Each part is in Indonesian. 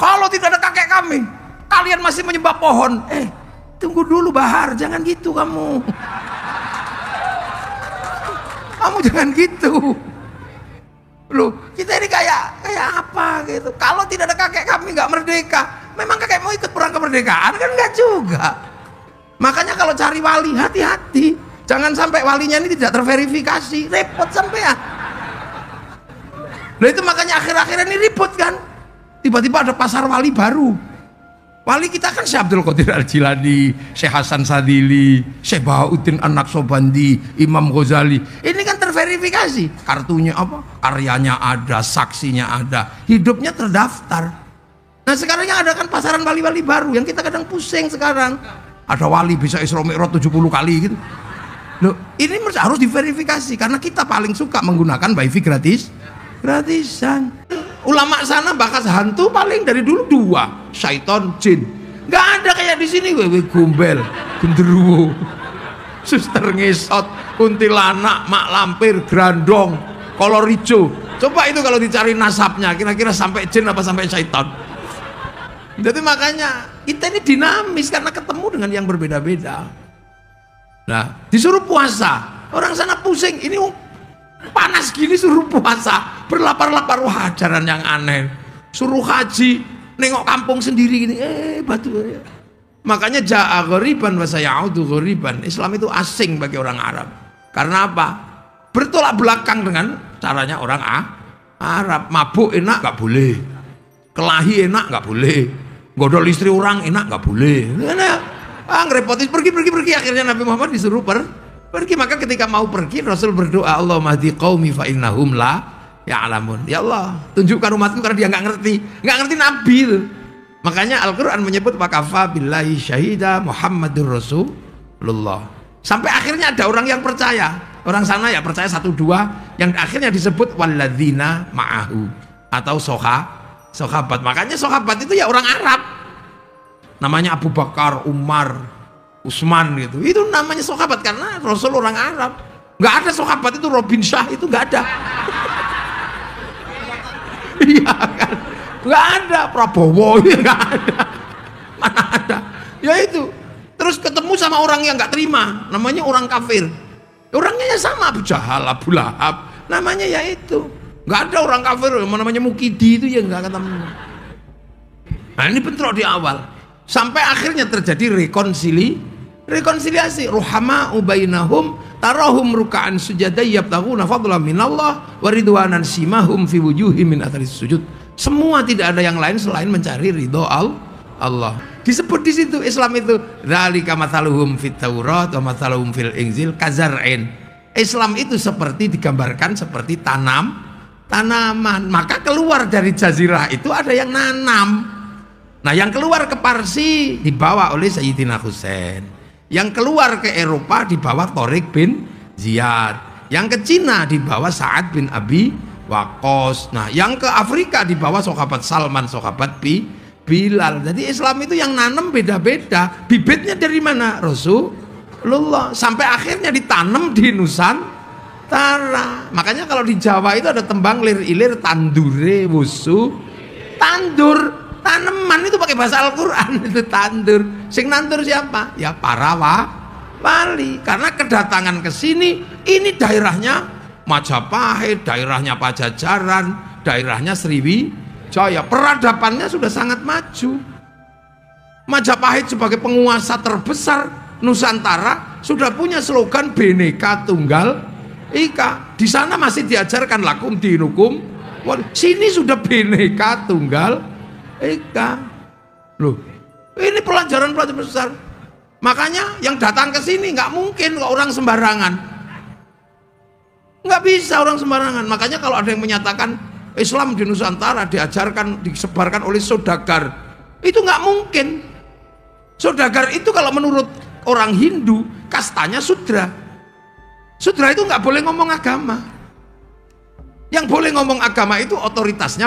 Kalau tidak ada kakek kami, kalian masih menyembah pohon. Tunggu dulu Bahar, jangan gitu kamu. Kamu jangan gitu. Loh, kita ini kayak apa gitu. Kalau tidak ada kakek kami nggak merdeka. Memang kakek mau ikut perang kemerdekaan kan? Nggak juga. Makanya kalau cari wali, hati-hati. Jangan sampai walinya ini tidak terverifikasi, repot sampean. Nah itu makanya akhir-akhir ini ribut kan. Tiba-tiba ada pasar wali baru. Wali kita kan Syekh Abdul Qadir Al-Jilani, Syekh Hasan Sadili, Syekh Bahauddin An-Naqsyabandi, Imam Ghazali. Ini kan terverifikasi. Kartunya apa? Karyanya ada, saksinya ada, hidupnya terdaftar. Nah sekarang yang ada kan pasaran wali-wali baru yang kita kadang pusing sekarang. Ada wali bisa Isra Mi'raj 70 kali gitu. Loh, ini harus diverifikasi karena kita paling suka menggunakan wifi gratisan. Ulama sana bakas hantu paling dari dulu 2, syaiton, jin. Nggak ada kayak di sini wewe gombel, genderuwo, suster ngesot, kuntilanak, mak lampir, grandong, kolor hijau. Coba itu kalau dicari nasabnya, kira-kira sampai jin apa sampai syaiton. Jadi makanya kita ini dinamis karena ketemu dengan yang berbeda-beda. Nah, disuruh puasa, orang sana pusing. Ini panas gini suruh puasa, berlapar-lapar, wah ajaran yang aneh. Suruh haji, nengok kampung sendiri gini, batu. Makanya ja'a ghoriban wa sayaudu ghoriban. Islam itu asing bagi orang Arab. Karena apa? Bertolak belakang dengan caranya orang Arab. Mabuk enak nggak boleh, kelahi enak nggak boleh, godol istri orang enak nggak boleh. Ngerepotin, pergi. Akhirnya Nabi Muhammad disuruh pergi. Maka ketika mau pergi Rasul berdoa, Allahumma hdi qaumi fa innahum la ya'lamun. Ya Allah, tunjukkan umatku karena dia nggak ngerti Nabi itu. Makanya Al-Quran menyebut wakafa billahi syahida Muhammadur Rasulullah. Sampai akhirnya ada orang yang percaya. Orang sana ya percaya 1-2, yang akhirnya disebut walladzina ma'ahu atau sahabat. Makanya sahabat itu ya orang Arab. Namanya Abu Bakar, Umar, Utsman gitu. Itu namanya sahabat karena Rasul orang Arab. Nggak ada sahabat itu Robin Shah, itu nggak ada. Iya kan? Nggak ada Prabowo, nggak ada. Mana ada? Ya itu. Terus ketemu sama orang yang nggak terima, namanya orang kafir. Orangnya ya sama, Abu Jahal, Abu Lahab. Namanya ya itu. Nggak ada orang kafir, namanya Mukidi itu ya nggak ketemu. Nah ini bentrok di awal. Sampai akhirnya terjadi rekonsiliasi. Ruhama ubainahum tarahum ruka'an sujada yabtaghuna fadlan minallah wa ridwanan simahum fi wujuhihim min atharis sujud. Semua tidak ada yang lain selain mencari ridho Allah. Disebut di situ Islam itu dzalika mathaluhum fit Taurat wa mathaluhum fil Injil kazar'in. Islam itu seperti digambarkan seperti tanaman. Maka keluar dari jazirah itu ada yang nanam. Nah yang keluar ke Parsi dibawa oleh Sayyidina Husain. Yang keluar ke Eropa dibawa Tariq bin Ziyad. Yang ke Cina dibawa Sa'ad bin Abi Waqqas. Nah yang ke Afrika dibawa sahabat Salman, sahabat Bilal. Jadi Islam itu yang nanam beda-beda. Bibitnya dari mana? Rasulullah. Sampai akhirnya ditanam di Nusantara. Makanya kalau di Jawa itu ada tembang lir-ilir tandure wusu. Tandur. Tanaman itu pakai bahasa Al-Quran itu tandur. Sing nandur siapa? Ya para wali. Karena kedatangan ke sini, ini daerahnya Majapahit, daerahnya Pajajaran, daerahnya Sriwijaya. Peradabannya sudah sangat maju. Majapahit sebagai penguasa terbesar Nusantara sudah punya slogan Bhinneka Tunggal Ika. Di sana masih diajarkan lakum dinukum. Sini sudah Bhinneka Tunggal Ika. Loh, ini pelajaran besar. Makanya yang datang ke sini nggak mungkin orang sembarangan. Nggak bisa orang sembarangan. Makanya kalau ada yang menyatakan Islam di Nusantara diajarkan, disebarkan oleh saudagar, itu nggak mungkin. Saudagar itu kalau menurut orang Hindu kastanya Sudra. Sudra itu nggak boleh ngomong agama. Yang boleh ngomong agama itu otoritasnya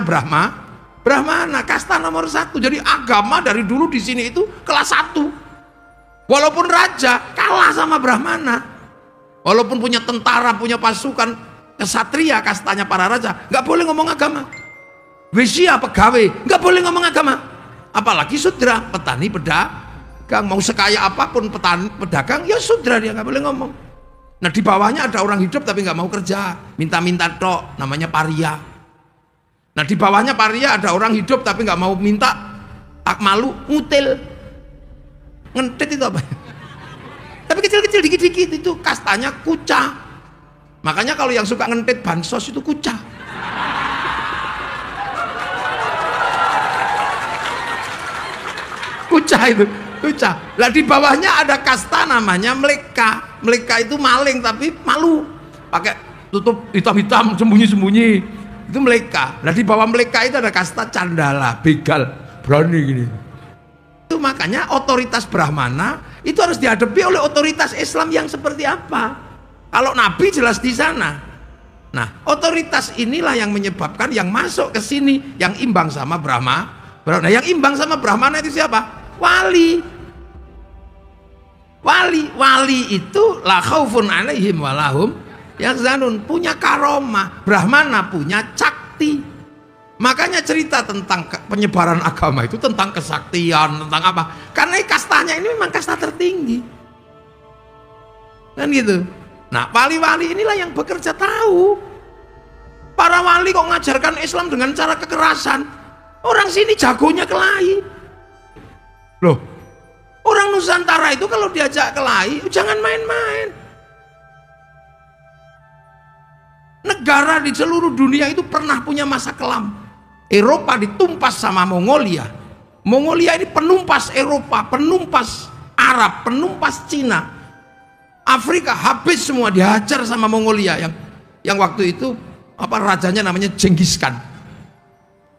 Brahmana, kasta nomor 1. Jadi agama dari dulu di sini itu kelas 1. Walaupun raja kalah sama Brahmana. Walaupun punya tentara, punya pasukan, kesatria kastanya para raja, nggak boleh ngomong agama. Wesia pegawai, nggak boleh ngomong agama. Apalagi sudra, petani, pedagang, mau sekaya apapun petani, pedagang, ya sudra dia nggak boleh ngomong. Nah di bawahnya ada orang hidup tapi nggak mau kerja, minta-minta tok, namanya paria. Nah di bawahnya paria ada orang hidup tapi nggak mau minta, malu, ngutil, ngentit itu apa? Tapi kecil-kecil dikit-dikit itu kastanya kuca. Makanya kalau yang suka ngentit bansos itu kuca. Kuca itu, kuca. Lah di bawahnya ada kasta namanya meleka. Meleka itu maling tapi malu, pakai tutup hitam-hitam, sembunyi-sembunyi. Itu meleka. Lah di bawah meleka itu ada kasta candala, begal, berani gini. Itu makanya otoritas Brahmana itu harus dihadapi oleh otoritas Islam yang seperti apa? Kalau Nabi jelas di sana. Nah, otoritas inilah yang menyebabkan yang masuk ke sini yang imbang sama Brahma. Nah, yang imbang sama Brahmana itu siapa? Wali. Wali itu la khaufun alaihim walahum yahzanun, punya karomah. Brahmana punya cakti. Makanya cerita tentang penyebaran agama itu tentang kesaktian, tentang apa? Karena kastanya ini memang kasta tertinggi. Kan gitu. Nah, wali-wali inilah yang bekerja tahu. Para wali kok ngajarkan Islam dengan cara kekerasan. Orang sini jagonya kelahi. Loh, orang Nusantara itu kalau diajak kelahi, jangan main-main. Negara di seluruh dunia itu pernah punya masa kelam. Eropa ditumpas sama Mongolia. Mongolia ini penumpas Eropa, penumpas Arab, penumpas Cina. Afrika habis semua, dihajar sama Mongolia yang waktu itu apa rajanya namanya Genghis Khan.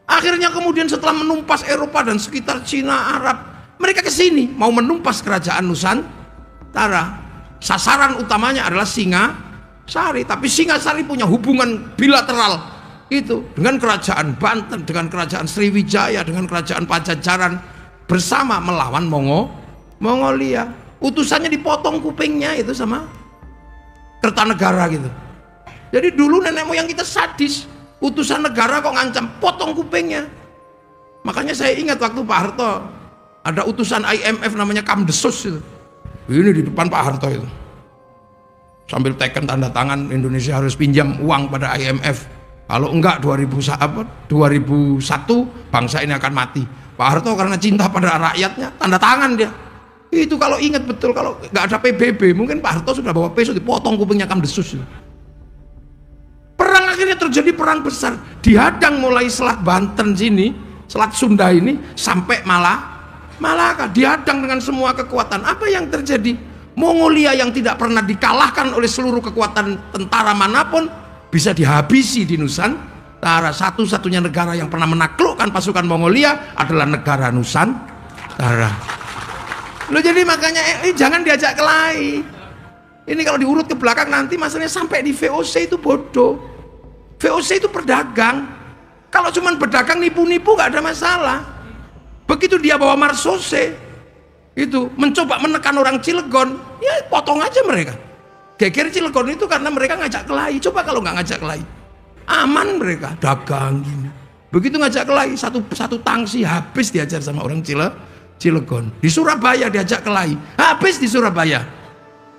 Akhirnya kemudian setelah menumpas Eropa dan sekitar Cina, Arab, mereka ke sini mau menumpas kerajaan Nusantara. Sasaran utamanya adalah Singasari, tapi Singasari punya hubungan bilateral itu dengan kerajaan Banten, dengan kerajaan Sriwijaya, dengan kerajaan Pajajaran bersama melawan Mongolia. Utusannya dipotong kupingnya itu sama Kertanegara gitu. Jadi dulu nenek moyang kita sadis, utusan negara kok ngancam potong kupingnya. Makanya saya ingat waktu Pak Harto ada utusan IMF namanya Kamdesus itu. Ini di depan Pak Harto itu. Sambil teken tanda tangan Indonesia harus pinjam uang pada IMF. Kalau enggak 2001 bangsa ini akan mati. Pak Harto karena cinta pada rakyatnya tanda tangan dia. Itu kalau ingat betul, kalau nggak ada PBB mungkin Pak Harto sudah bawa pisau dipotong kupingnya Kamdesus. Perang akhirnya terjadi, perang besar, dihadang mulai Selat Banten sini, Selat Sunda ini sampai Malaka, dihadang dengan semua kekuatan. Apa yang terjadi? Mongolia yang tidak pernah dikalahkan oleh seluruh kekuatan tentara manapun bisa dihabisi di Nusantara. Satu-satunya negara yang pernah menaklukkan pasukan Mongolia adalah negara Nusantara. Loh, jadi makanya jangan diajak kelahi. Ini kalau diurut ke belakang nanti masalahnya sampai di VOC itu bodoh. VOC itu pedagang. Kalau cuma pedagang nipu-nipu gak ada masalah. Begitu dia bawa marsose itu mencoba menekan orang Cilegon, ya potong aja mereka. Geger Cilegon itu karena mereka ngajak kelahi. Coba kalau nggak ngajak kelahi, aman mereka dagang gini. Begitu ngajak kelahi, satu tangsi habis diajar sama orang Cilegon. Di Surabaya diajak kelahi, habis di Surabaya.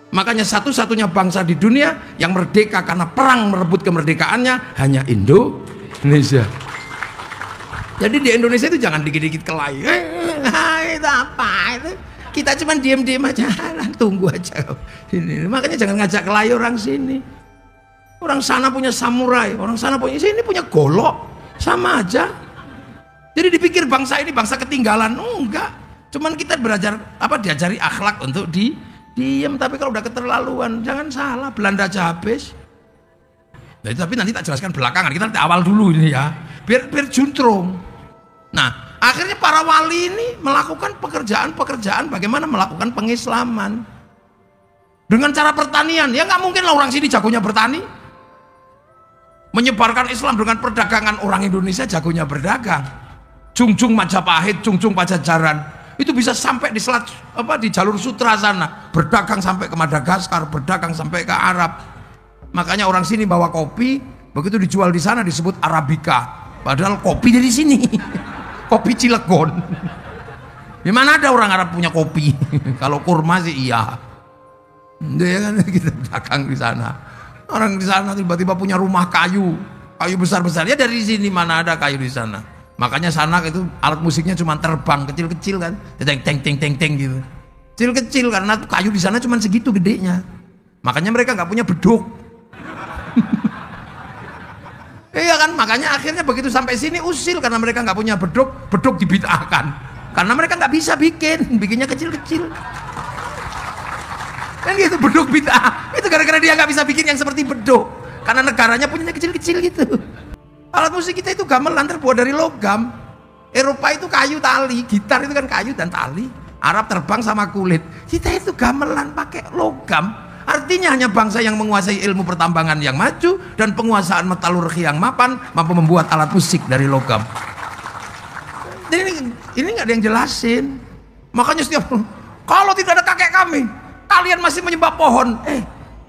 Makanya satu-satunya bangsa di dunia yang merdeka karena perang merebut kemerdekaannya hanya Indonesia. Jadi di Indonesia itu jangan dikit-dikit kelahi. Itu apa itu? Kita cuma diem-diem aja, tunggu aja. Ini. Makanya jangan ngajak kelahi orang sini. Orang sana punya samurai, orang sana punya, sini punya golok, sama aja. Jadi dipikir bangsa ini bangsa ketinggalan, enggak. Cuman kita belajar diajari akhlak untuk diem, tapi kalau udah keterlaluan jangan salah, Belanda aja habis. Nah, tapi nanti tak jelaskan belakangan, kita nanti awal dulu ini ya, biar juntrung. Nah, akhirnya para wali ini melakukan pekerjaan bagaimana melakukan pengislaman dengan cara pertanian. Ya nggak mungkin lah orang sini jagonya bertani. Menyebarkan Islam dengan perdagangan, orang Indonesia jagonya berdagang. Jungjung Majapahit, Jungjung Pajajaran itu bisa sampai di selat di jalur sutra sana, berdagang sampai ke Madagaskar, berdagang sampai ke Arab. Makanya orang sini bawa kopi, begitu dijual di sana disebut Arabica. Padahal kopi dari sini. Kopi Cilegon. Di mana ada orang Arab punya kopi? Kalau kurma sih iya. Dia kan kita dagang di sana. Orang di sana tiba-tiba punya rumah kayu besar-besar. Ya dari sini mana ada kayu di sana. Makanya sana itu alat musiknya cuma terbang kecil-kecil kan. Teng teng teng teng teng gitu. Kecil-kecil karena kayu di sana cuma segitu gedenya. Makanya mereka nggak punya beduk. Iya kan, makanya akhirnya begitu sampai sini usil karena mereka nggak punya beduk dibid'ahkan. Karena mereka nggak bisa bikinnya kecil-kecil. Kan gitu, beduk bid'ah. Itu gara-gara dia nggak bisa bikin yang seperti beduk. Karena negaranya punya kecil-kecil gitu. Alat musik kita itu gamelan terbuat dari logam. Eropa itu kayu tali, gitar itu kan kayu dan tali. Arab terbang sama kulit. Kita itu gamelan pakai logam. Artinya hanya bangsa yang menguasai ilmu pertambangan yang maju dan penguasaan metalurgi yang mapan mampu membuat alat musik dari logam. Jadi ini nggak ada yang jelasin. Makanya setiap kalau tidak ada kakek kami, kalian masih menyembah pohon.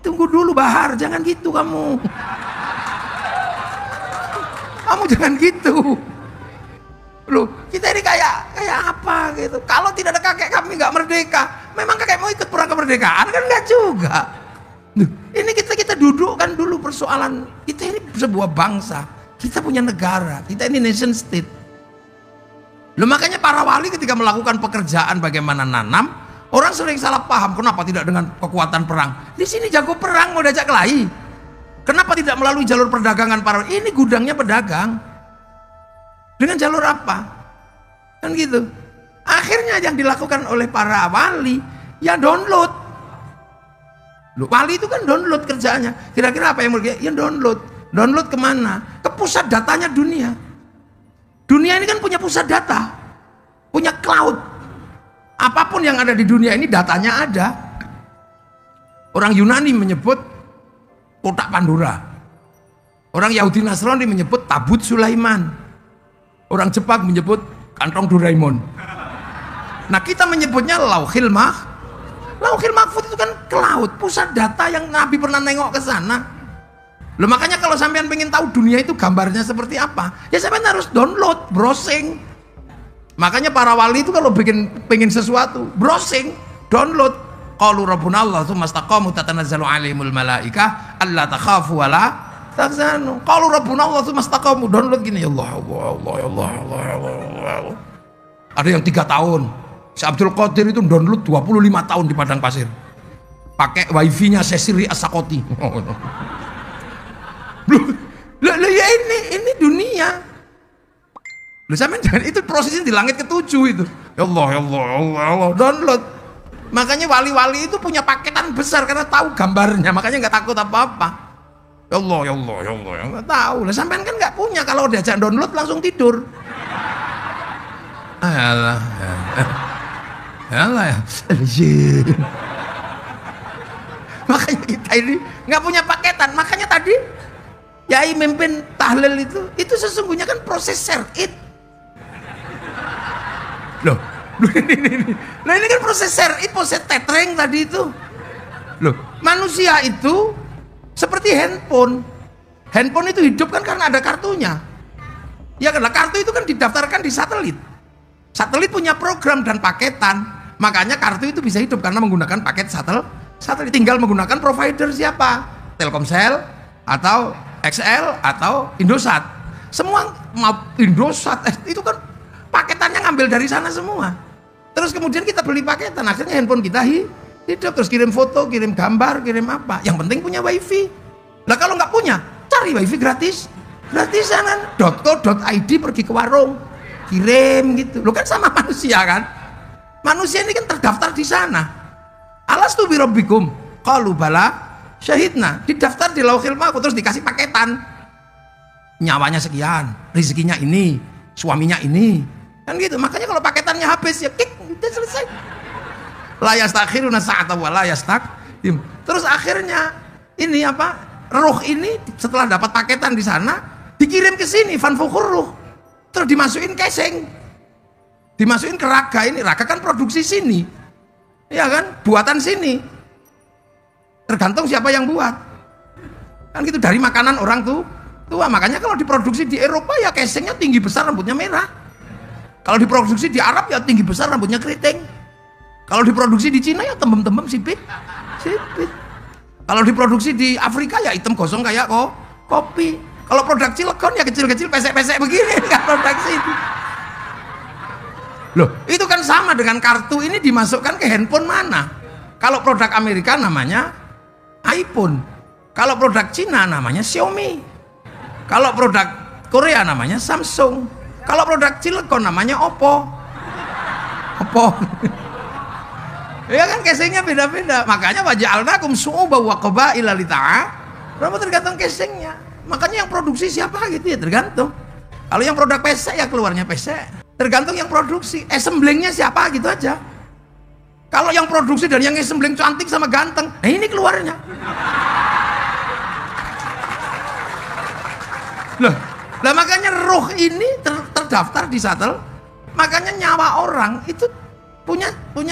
Tunggu dulu Bahar, jangan gitu kamu. Kamu jangan gitu. Loh, kita ini kayak apa gitu. Kalau tidak ada kakek kami nggak merdeka. Memang kakek mau ikut perang kemerdekaan kan enggak juga. Ini kita dudukkan dulu persoalan. Kita ini sebuah bangsa. Kita punya negara. Kita ini nation state. Loh, makanya para wali ketika melakukan pekerjaan bagaimana nanam, orang sering salah paham. Kenapa tidak dengan kekuatan perang? Di sini jago perang mau diajak kelahi. Kenapa tidak melalui jalur perdagangan para wali? Ini gudangnya pedagang. Dengan jalur apa? Kan gitu. Akhirnya yang dilakukan oleh para wali ya download. Loh, wali itu kan download kerjanya. Kira-kira apa yang mereka? Ya download. Download kemana? Ke pusat datanya dunia. Dunia ini kan punya pusat data, punya cloud. Apapun yang ada di dunia ini datanya ada. Orang Yunani menyebut kotak Pandora. Orang Yahudi Nasrani menyebut tabut Sulaiman. Orang Jepang menyebut kantong Doraemon. Nah, kita menyebutnya Lauhil Mahfuz itu kan cloud, pusat data yang Nabi pernah nengok ke sana. Loh, makanya kalau sampean pengen tahu dunia itu gambarnya seperti apa, ya sampean harus download, browsing. Makanya para wali itu kalau pengen sesuatu, browsing, download. Qalu rabbuna Allah tsumma istaqamu tatanazzalu alaihimul malaikah alla takhafu wa la tahzanu. Qalu rabbuna Allah tsumma istaqamu, download gini, ya Allah. Ada yang 3 tahun. Si Abdul Qadir itu download 25 tahun di padang pasir. Pakai wifi-nya Sesiri Asakoti. Loh, ya ini dunia. Loh, sampean jangan, itu prosesnya di langit ke-7 itu. Ya Allah, download. Makanya wali-wali itu punya paketan besar karena tahu gambarnya, makanya nggak takut apa-apa. Ya Allah, nggak tahu. Lah sampean kan nggak punya, kalau diajak download langsung tidur. Alah. Makanya kita ini nggak punya paketan. Makanya tadi Yai mimpin tahlil itu sesungguhnya kan proses syar'id. Loh, ini kan proses syar'id, proses tetreng tadi itu. Loh, manusia itu seperti handphone. Handphone itu hidup kan karena ada kartunya. Ya kan, kartu itu kan didaftarkan di satelit. Satelit punya program dan paketan. Makanya kartu itu bisa hidup karena menggunakan paket satelit. Tinggal menggunakan provider siapa? Telkomsel atau XL atau Indosat. Semua Indosat itu kan paketannya ngambil dari sana semua. Terus kemudian kita beli paketan, akhirnya handphone kita hidup, terus kirim foto, kirim gambar, kirim apa. Yang penting punya wifi. Lah kalau nggak punya, cari wifi gratisan kan. .co.id, pergi ke warung, kirim gitu. Lo kan sama manusia kan. Manusia ini kan terdaftar di sana. Alastu bi rabbikum? Qalu bala syahidna. Didaftar di Lauhil Mahfuz, terus dikasih paketan. Nyawanya sekian, rezekinya ini, suaminya ini. Kan gitu. Makanya kalau paketannya habis ya kik, udah selesai. La yastakhiruna sa'ata wa la yastaqdim. Terus akhirnya ini apa? Ruh ini setelah dapat paketan di sana dikirim ke sini, fanfukhur ruh. Terus dimasukin casing. Dimasukin ke raga ini, raga kan produksi sini, ya kan, buatan sini. Tergantung siapa yang buat, kan gitu, dari makanan orang Tua, makanya kalau diproduksi di Eropa ya casingnya tinggi besar, rambutnya merah. Kalau diproduksi di Arab ya tinggi besar, rambutnya keriting. Kalau diproduksi di Cina ya tembem-tembem sipit. Kalau diproduksi di Afrika ya hitam gosong kayak kopi. Kalau produk Cilegon ya kecil-kecil pesek-pesek begini kan produksi itu. Loh, itu kan sama dengan kartu ini dimasukkan ke handphone mana? Kalau produk Amerika namanya iPhone. Kalau produk Cina namanya Xiaomi. Kalau produk Korea namanya Samsung. Kalau produk Cilegon namanya Oppo. Ya kan casingnya beda-beda. Makanya waja'alnakum syu'uban wa qabaila lita'arafu, tergantung casingnya. Makanya yang produksi siapa gitu ya tergantung. Kalau yang produk pesek ya keluarnya pesek. Tergantung yang produksi. Assemblingnya siapa gitu aja. Kalau yang produksi dan yang assembling cantik sama ganteng, nah ini keluarnya. Lah makanya roh ini terdaftar di shuttle. Makanya nyawa orang itu punya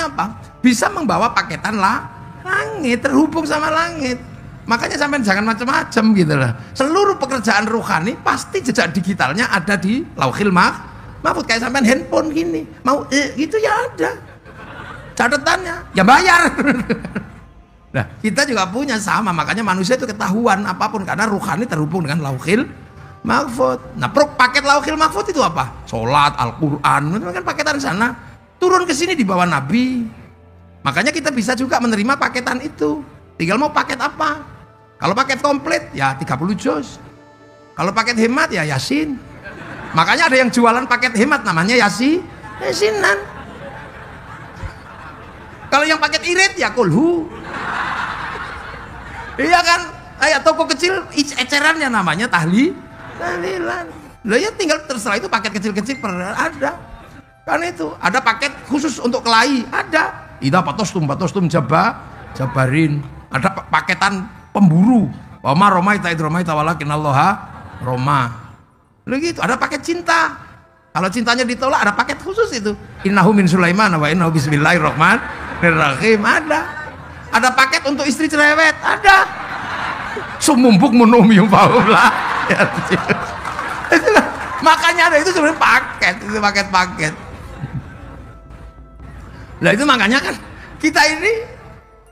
apa? Bisa membawa paketan langit, terhubung sama langit. Makanya sampai jangan macam-macam gitu lah. Seluruh pekerjaan rohani pasti jejak digitalnya ada di Lauhil Mahfuz. Kayak sampai handphone gini, mau gitu ya ada catatannya, ya bayar. Nah kita juga punya sama. Makanya manusia itu ketahuan apapun karena rohani terhubung dengan Lauhil Mahfuz. Nah paket Lauhil Mahfuz itu apa? Sholat, Al-Quran, itu kan paketan sana. Turun ke sini di bawah Nabi. Makanya kita bisa juga menerima paketan itu. Tinggal mau paket apa? Kalau paket komplit ya 30 juz. Kalau paket hemat ya Yasin. Makanya ada yang jualan paket hemat namanya Yasinan. Kalau yang paket irit ya kulhu. Iya kan? Kayak toko kecil ecerannya namanya tahlilan. Lah ya tinggal terserah itu paket kecil-kecil ada. Kan itu ada paket khusus untuk kelahi, ada. Ida patostum jabarin. Ada paketan pemburu. Wama romaita id romaita walakin Allaha roma. Begitu, ada paket cinta. Kalau cintanya ditolak ada paket khusus itu. Innahu min Sulaiman wa innahu bismillahirrahmanirrahim. Ada paket untuk istri cerewet, ada. Sumumbuk menumium faula. Makanya ada itu sebenarnya paket, itu paket-paket. Nah itu makanya kan kita ini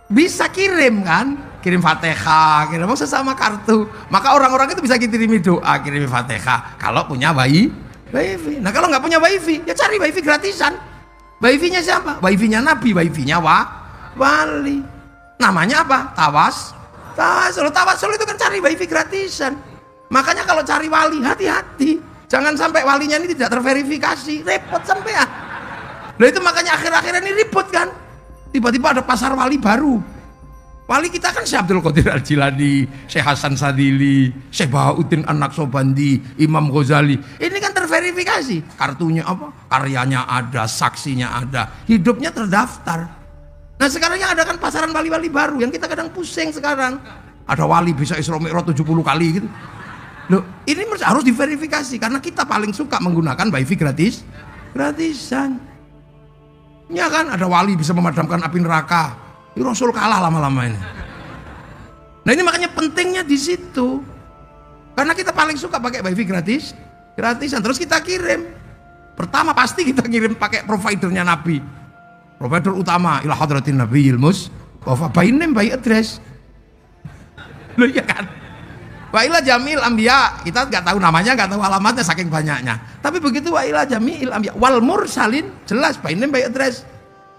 bisa kirim kan, kirim Fatihah, kirim sesama kartu. Maka orang-orang itu bisa kirimi doa, kirim Fatihah kalau punya wifi. Nah kalau nggak punya wifi, ya cari wifi gratisan. Wifi-nya siapa? Wifi-nya Nabi, wifi-nya wali. Namanya apa? Tawasul itu kan cari wifi gratisan. Makanya kalau cari wali hati-hati. Jangan sampai walinya ini tidak terverifikasi, repot sampean. Nah itu makanya akhir-akhir ini ribut kan. Tiba-tiba ada pasar wali baru. Wali kita kan Syekh Abdul Qadir Al-Jilani, Syekh Hasan Sadili, Syekh Bahauddin An-Naqsyabandi, Imam Ghazali. Ini kan terverifikasi. Kartunya apa? Karyanya ada, saksinya ada, hidupnya terdaftar. Nah sekarang yang ada kan pasaran wali-wali baru yang kita kadang pusing sekarang. Ada wali bisa Isra Mi'raj 70 kali gitu. Loh, ini harus diverifikasi karena kita paling suka menggunakan wifi gratisan. Ya kan, ada wali bisa memadamkan api neraka. Rasul kalah lama-lama ini. Nah ini makanya pentingnya di situ. Karena kita paling suka pakai wifi gratisan. Terus kita kirim. Pertama pasti kita kirim pakai providernya Nabi. Provider utama ila hadratin nabiyil mustafa by name by address. Loh ya kan. Wailah jamil ambiya, kita nggak tahu namanya, nggak tahu alamatnya saking banyaknya. Tapi begitu wailah jamil ambiya wal mursalin jelas by name by address.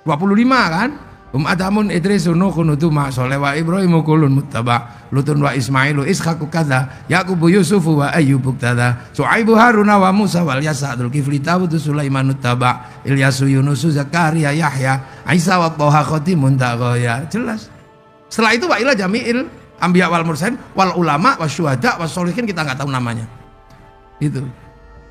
25 kan? Adamun Idris Nuh Nutuma Soleh wa Ibrahim kulun muttaba Lutun wa Ismailu Ishaqu kadza Yaqubu Yusufu wa Ayyubu kadza Su'aibu Haruna wa Musa wal Yasa Dzul Kifli Tawud Sulaiman muttaba Ilyasu Yunusu Zakaria Yahya Isa wa Thaha Khatimun Taqaya. Jelas. Setelah itu wailah jami'il ambiya wal mursalin wal ulama wasyuhada wassolihin, kita nggak tahu namanya. Itu.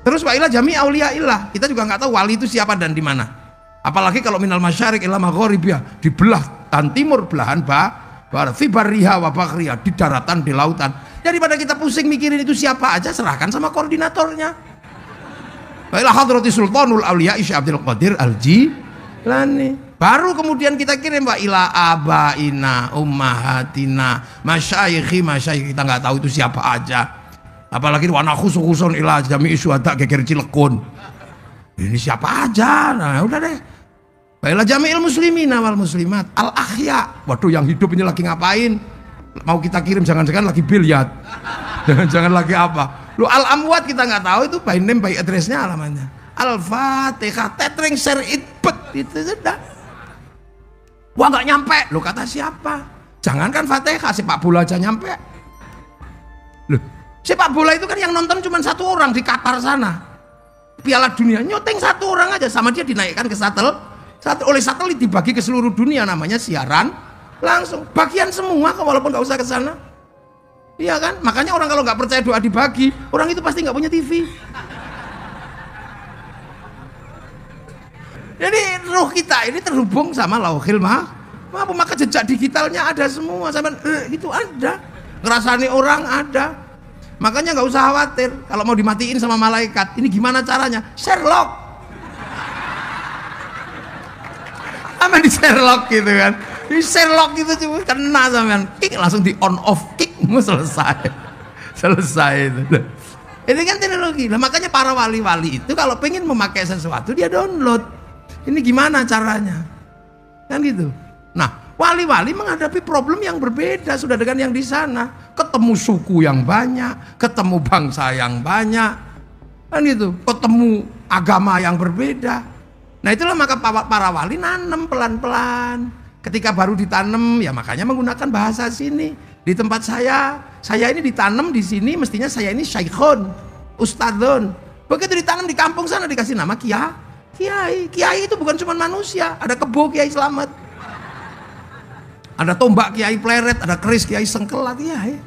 Terus wailah jami' auliyaillah, kita juga nggak tahu wali itu siapa dan di mana. Apalagi kalau minal masyarik ila maghribiyah, di belahan timur belahan barat, fi barriha wa bakhriha, di daratan di lautan. Daripada kita pusing mikirin itu siapa aja, serahkan sama koordinatornya. Wailah hadrati sultanul auliya Syekh Abdul Qadir Al-Jilani. Baru kemudian kita kirim wa ila abaina ummahatina masyayikhi kita nggak tahu itu siapa aja. Apalagi wana khususun ila jami syuhada geger Cilegon. Ini siapa aja? Nah, udah deh. Baiklah jami'il muslimin wal muslimat al ahya. Waduh, yang hidup ini lagi ngapain? Mau kita kirim jangan-jangan lagi biliat. Jangan lagi apa? Lu al amwat kita nggak tahu itu by name by addressnya alamannya. Al-Fatihah tetring share it bet itu sudah. Wah nggak nyampe. Lu kata siapa? Jangankan Fatihah, sepak bola aja nyampe. Loh, sepak bola itu kan yang nonton cuma satu orang di Qatar sana. Piala Dunia nyoteng satu orang aja, sama dia dinaikkan ke oleh satelit dibagi ke seluruh dunia, namanya siaran langsung. Bagian semua walaupun nggak usah ke sana. Iya kan? Makanya orang kalau nggak percaya doa dibagi, orang itu pasti nggak punya TV. Jadi roh kita ini terhubung sama Lauhil Mahfuz, maka jejak digitalnya ada semua. Sampai itu ada, ngerasani orang ada. Makanya nggak usah khawatir kalau mau dimatiin sama malaikat. Ini gimana caranya? Sherlock. Sama di Sherlock gitu kan. Di Sherlock gitu cuma kena sampean, kick langsung di on off, kick selesai. Selesai itu. Ini kan teknologi. Nah, makanya para wali-wali itu kalau pengen memakai sesuatu dia download. Ini gimana caranya? Kan gitu. Nah, wali-wali menghadapi problem yang berbeda sudah dengan yang di sana. Ketemu suku yang banyak, ketemu bangsa yang banyak. Kan gitu. Ketemu agama yang berbeda. Nah, itulah maka para wali nanam pelan-pelan. Ketika baru ditanam, ya makanya menggunakan bahasa sini. Di tempat saya ini ditanam di sini, mestinya saya ini syaikhun, ustadzun. Begitu ditanam di kampung sana dikasih nama kiai. Kiai itu bukan cuma manusia, ada kebo Kiai Slamet, ada tombak Kiai Pleret, ada keris Kiai Sengkelat, kiai.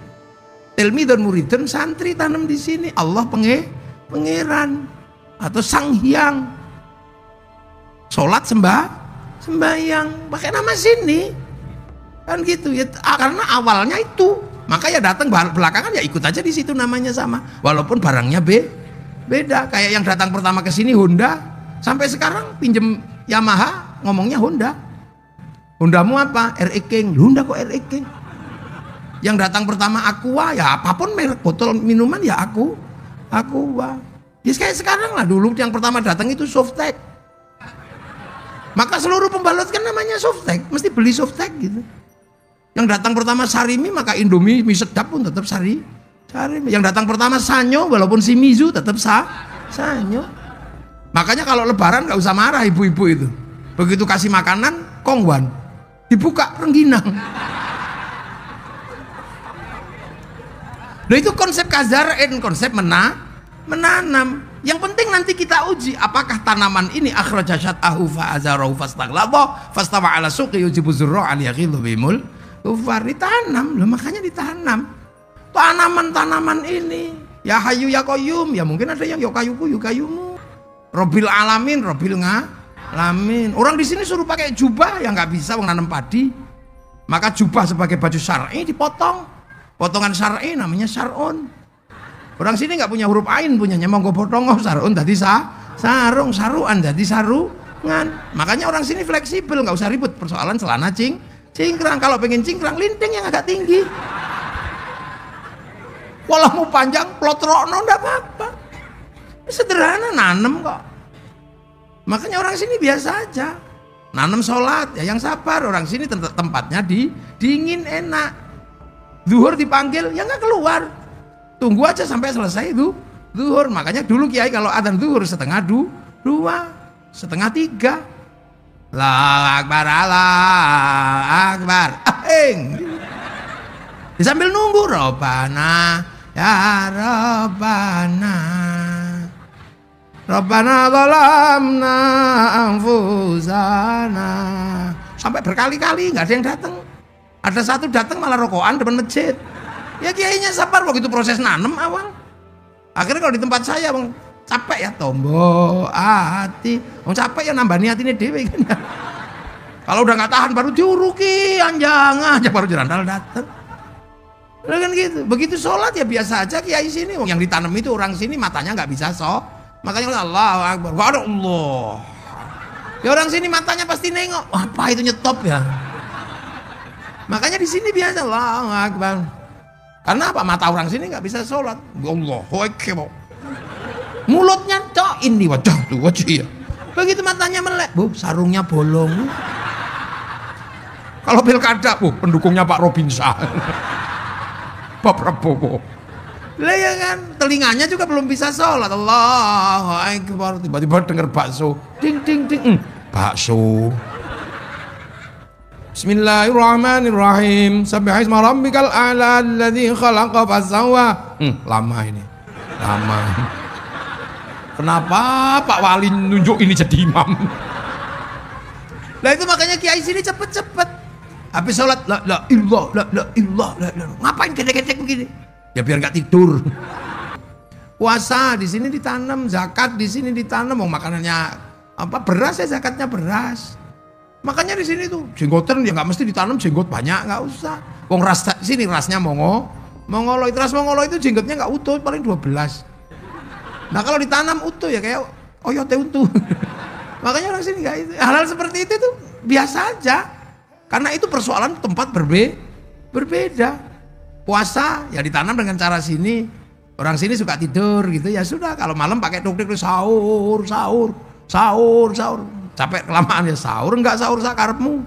Tilmidun muridun santri tanam di sini. Allah pangeran atau Sang Hyang. Sholat sembahyang pakai nama sini kan gitu ya, karena awalnya itu, maka ya datang belakangan ya ikut aja di situ namanya sama, walaupun barangnya beda. Kayak yang datang pertama ke sini Honda, sampai sekarang pinjem Yamaha ngomongnya Honda. Hondamu apa? RE King. Honda kok RE King? Yang datang pertama Aqua, ya apapun merek botol minuman ya Aqua. Ya kayak sekarang lah, dulu yang pertama datang itu Softtek. Maka seluruh pembalut kan namanya Softtek, mesti beli Softtek gitu. Yang datang pertama Sarimi, maka Indomie mie sedap pun tetap Sarimi. Yang datang pertama Sanyo, walaupun Shimizu tetap Sanyo. Makanya kalau lebaran nggak usah marah ibu-ibu itu. Begitu kasih makanan Kongwan, dibuka rengginang. Nah itu konsep kazarain, konsep menanam. Yang penting nanti kita uji apakah tanaman ini akhraja syat'ahu fa'azarahu fastaghlaba fastawa 'ala suqi yujibu zurra' al yaghidhu bimul kufar. Ditanam, loh makanya ditanam. Tanaman-tanaman ini ya Hayyu ya Qayyum, ya mungkin ada yang ya kayumu. Robbil alamin, robbil ngalamin. Orang di sini suruh pakai jubah ya nggak bisa menanam padi. Maka jubah sebagai baju syar'i dipotong. Potongan syar'i namanya syar'un. Orang sini nggak punya huruf ain, punyanya monggo potong sarun tadi sarung, saruan jadi sarungan. Makanya orang sini fleksibel, nggak usah ribut persoalan celana cingkrang. Kalau pengen cingkrang linting yang agak tinggi. Walau mau panjang plotrokno ndak apa-apa. Sederhana, nanem kok. Makanya orang sini biasa aja. Nanem sholat ya yang sabar. Orang sini tempatnya dingin enak. Zuhur dipanggil ya nggak keluar. Tunggu aja sampai selesai itu zuhur. Makanya dulu kiai kalau adzan zuhur setengah 2, setengah 3. Allahu Akbar, Allahu Akbar. Sambil nunggu Robbana ya Robbana. Robbana zalamna anfusana. Sampai berkali-kali nggak ada yang datang. Ada satu datang malah rokokan depan masjid. Ya kiainya sabar begitu proses nanem awal. Akhirnya kalau di tempat saya bang capek ya tombo hati. Bang capek ya nambah niatin dewe kan. Kalau udah nggak tahan baru diuruki anjang aja baru jerandal datang. Kan gitu. Begitu sholat ya biasa aja kiai sini. Yang ditanam itu orang sini matanya nggak bisa Makanya Allahu Akbar. Allah. Ya orang sini matanya pasti nengok. Apa itu nyetop ya? Makanya di sini biasa Allahu Akbar. Karena apa? Mata orang sini nggak bisa sholat. Allahu Akbar. Mulutnya cok ini wajah tuh wajah ya. Begitu matanya melek, bu sarungnya bolong. Kalau pilkada, bu pendukungnya Pak Robinsa, Pak Prabowo. Lah ya kan, telinganya juga belum bisa sholat. Allahu Akbar. Tiba-tiba dengar bakso, ding ding ding, bakso. Bismillahirrahmanirrahim. Subhanallah rabbikal a'la alladzi khalaqa fasawwa. Lama ini. Lama. Kenapa Pak Wali nunjuk ini jadi imam? Nah itu makanya kiai sini cepet-cepet. Habis sholat la ilallah. Ngapain gedek-gedek begini? Ya biar nggak tidur. Puasa di sini ditanam, zakat di sini ditanam. Mau makanannya apa? Beras ya, zakatnya beras. Makanya di sini tuh jenggotan ya nggak mesti ditanam jenggot banyak, nggak usah. Wong ras sini rasnya mongolo itu jenggotnya nggak utuh, paling 12. Nah kalau ditanam utuh ya kayak oyote utuh. Makanya orang sini nggak itu. Hal-hal seperti itu tuh biasa aja. Karena itu persoalan tempat berbeda. Puasa ya ditanam dengan cara sini. Orang sini suka tidur gitu ya sudah. Kalau malam pakai tuk-tuk sahur. Capek kelamaan ya sahur, enggak sahur sakarepmu.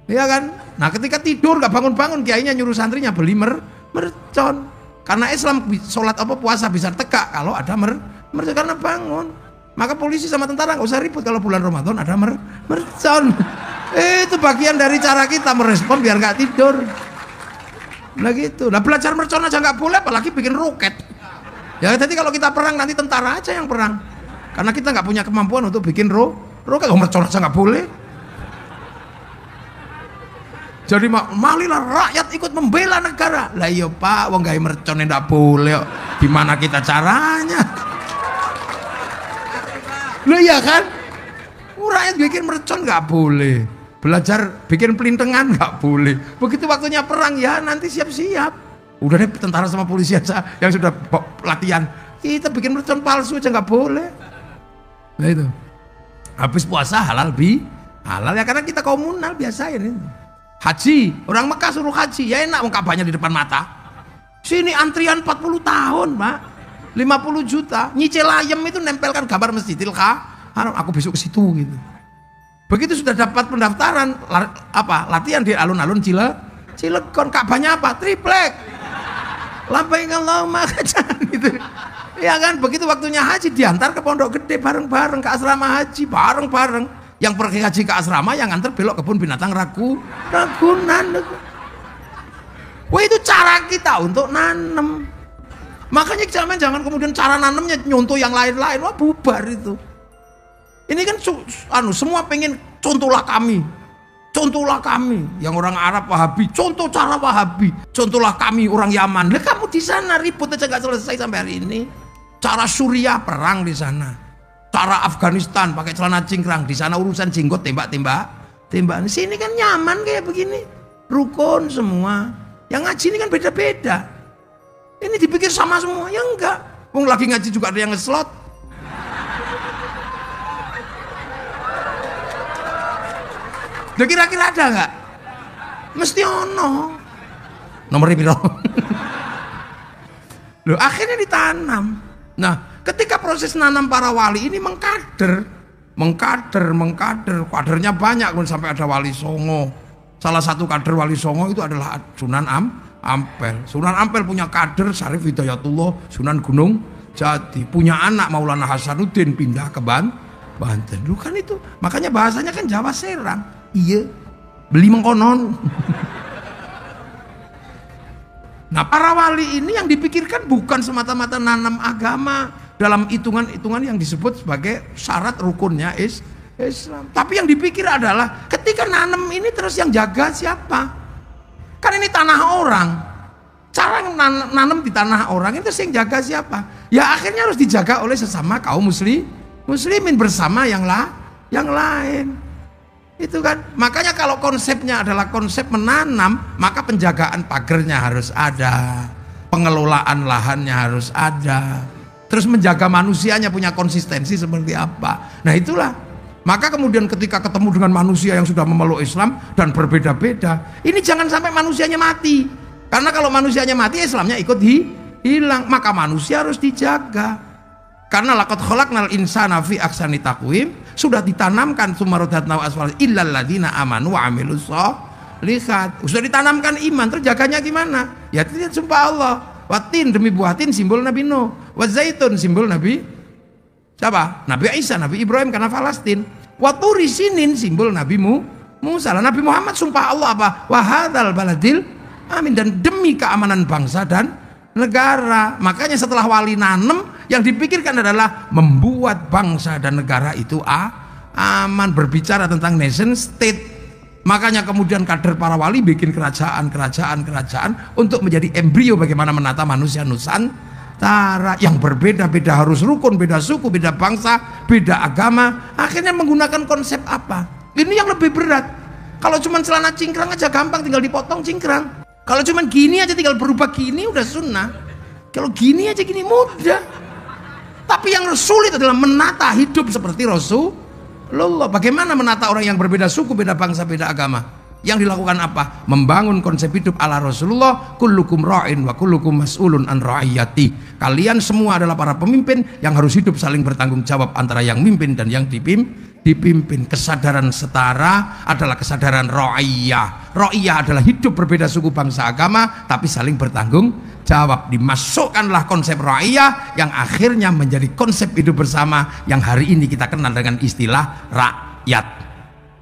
Iya kan? Nah ketika tidur enggak bangun-bangun, kiainya nyuruh santrinya beli mercon. Karena Islam sholat apa puasa bisa tegak kalau ada mercon karena bangun. Maka polisi sama tentara enggak usah ribut kalau bulan Ramadan ada mercon. Itu bagian dari cara kita merespon biar enggak tidur. Nah gitu. Nah belajar mercon aja enggak boleh, apalagi bikin roket. Ya jadi kalau kita perang nanti tentara aja yang perang. Karena kita nggak punya kemampuan untuk bikin roket, mercon aja nggak boleh. Jadi malilah rakyat ikut membela negara. Lah iya Pak, wong gawe mercon ndak boleh. Gimana kita caranya? Lah iya kan? Rakyat bikin mercon nggak boleh. Belajar bikin pelintengan nggak boleh. Begitu waktunya perang ya nanti siap-siap. Udah deh tentara sama polisi aja yang sudah latihan. Kita bikin mercon palsu aja nggak boleh. Nah itu habis puasa halal ya karena kita komunal biasa ini. Haji orang Mekah suruh haji ya enak Ka'bahnya di depan mata. Sini antrian 40 tahun Pak, 50 juta nyicil ayam itu nempelkan gambar Masjidil Haram. Aku besok ke situ gitu. Begitu sudah dapat pendaftaran latihan di alun-alun Cilegon. Ka'bahnya apa? Triplek. Labbaik Allahumma kacan gitu. Ya kan, begitu waktunya haji diantar ke Pondok Gede bareng-bareng, ke asrama haji bareng-bareng. Yang pergi haji ke asrama, yang nganter belok kebun binatang Ragunan. Wah itu cara kita untuk nanem. Makanya jangan kemudian cara nanemnya nyontoh yang lain-lain, wah bubar itu. Ini kan semua pengen contohlah kami. Contohlah kami, yang orang Arab Wahabi, contoh cara Wahabi. Contohlah kami orang Yaman. Lah kamu di sana ribut aja nggak selesai sampai hari ini. Cara Suriah perang di sana. Cara Afghanistan pakai celana cingkrang, di sana urusan jenggot tembak. Di sini kan nyaman kayak begini. Rukun semua. Yang ngaji ini kan beda-beda. Ini dipikir sama semua, ya enggak. Wong lagi ngaji juga ada yang ngeslot. Loh kira-kira ada nggak? Mesti ono. Nomor piro? Loh akhirnya ditanam. Nah ketika proses nanam para wali ini mengkader. Kadernya banyak sampai ada Wali Songo. Salah satu kader Wali Songo itu adalah Sunan Ampel. Sunan Ampel punya kader Syarif Hidayatullah Sunan Gunung Jati. Punya anak Maulana Hasanuddin pindah ke Banten. Lu kan itu. Makanya bahasanya kan Jawa Serang. Iya, beli mengkonon. Nah para wali ini yang dipikirkan bukan semata-mata nanam agama dalam hitungan-hitungan yang disebut sebagai syarat rukunnya Islam. Tapi yang dipikir adalah ketika nanam ini terus yang jaga siapa? Kan ini tanah orang. Cara nanam di tanah orang itu yang jaga siapa? Ya akhirnya harus dijaga oleh sesama kaum muslimin bersama yang lain. Itu kan makanya kalau konsepnya adalah konsep menanam, maka penjagaan pagernya harus ada, pengelolaan lahannya harus ada, terus menjaga manusianya punya konsistensi seperti apa. Nah itulah maka kemudian ketika ketemu dengan manusia yang sudah memeluk Islam dan berbeda-beda, ini jangan sampai manusianya mati. Karena kalau manusianya mati, Islamnya ikut hilang. Maka manusia harus dijaga. Karena laqad khalaqnal insana fi ahsani taqwim, sudah ditanamkan sumarodatna asfal illal ladzina amanu wa amilus sholihat. Sudah ditanamkan iman, terus jaganya gimana? Ya tidak sumpah Allah. Watin demi buah tin simbol Nabi Nuh, wa zaitun simbol Nabi siapa? Nabi Isa, Nabi Ibrahim karena Palestina. Wa turi sinin simbol Nabi Musa. Nabi Muhammad sumpah Allah apa? Wa hadzal baladil amin, dan demi keamanan bangsa dan negara. Makanya setelah wali nanem, yang dipikirkan adalah membuat bangsa dan negara itu aman, berbicara tentang nation state. Makanya kemudian kader para wali bikin kerajaan untuk menjadi embrio bagaimana menata manusia Nusantara yang berbeda-beda, harus rukun, beda suku, beda bangsa, beda agama. Akhirnya menggunakan konsep apa? Ini yang lebih berat. Kalau cuma celana cingkrang aja gampang, tinggal dipotong cingkrang. Kalau cuma gini aja tinggal berubah gini udah sunnah. Kalau gini aja gini mudah. Tapi yang sulit adalah menata hidup seperti Rasulullah. Bagaimana menata orang yang berbeda suku, beda bangsa, beda agama? Yang dilakukan apa? Membangun konsep hidup ala Rasulullah. Kullukum ra'in wa kullukum mas'ulun an ra'iyati. Kalian semua adalah para pemimpin yang harus hidup saling bertanggung jawab antara yang mimpin dan yang dipimpin. Kesadaran setara adalah kesadaran ra'iyah. Ra'iyah adalah hidup berbeda suku, bangsa, agama, tapi saling bertanggung jawab. Dimasukkanlah konsep ra'iyah yang akhirnya menjadi konsep hidup bersama yang hari ini kita kenal dengan istilah rakyat.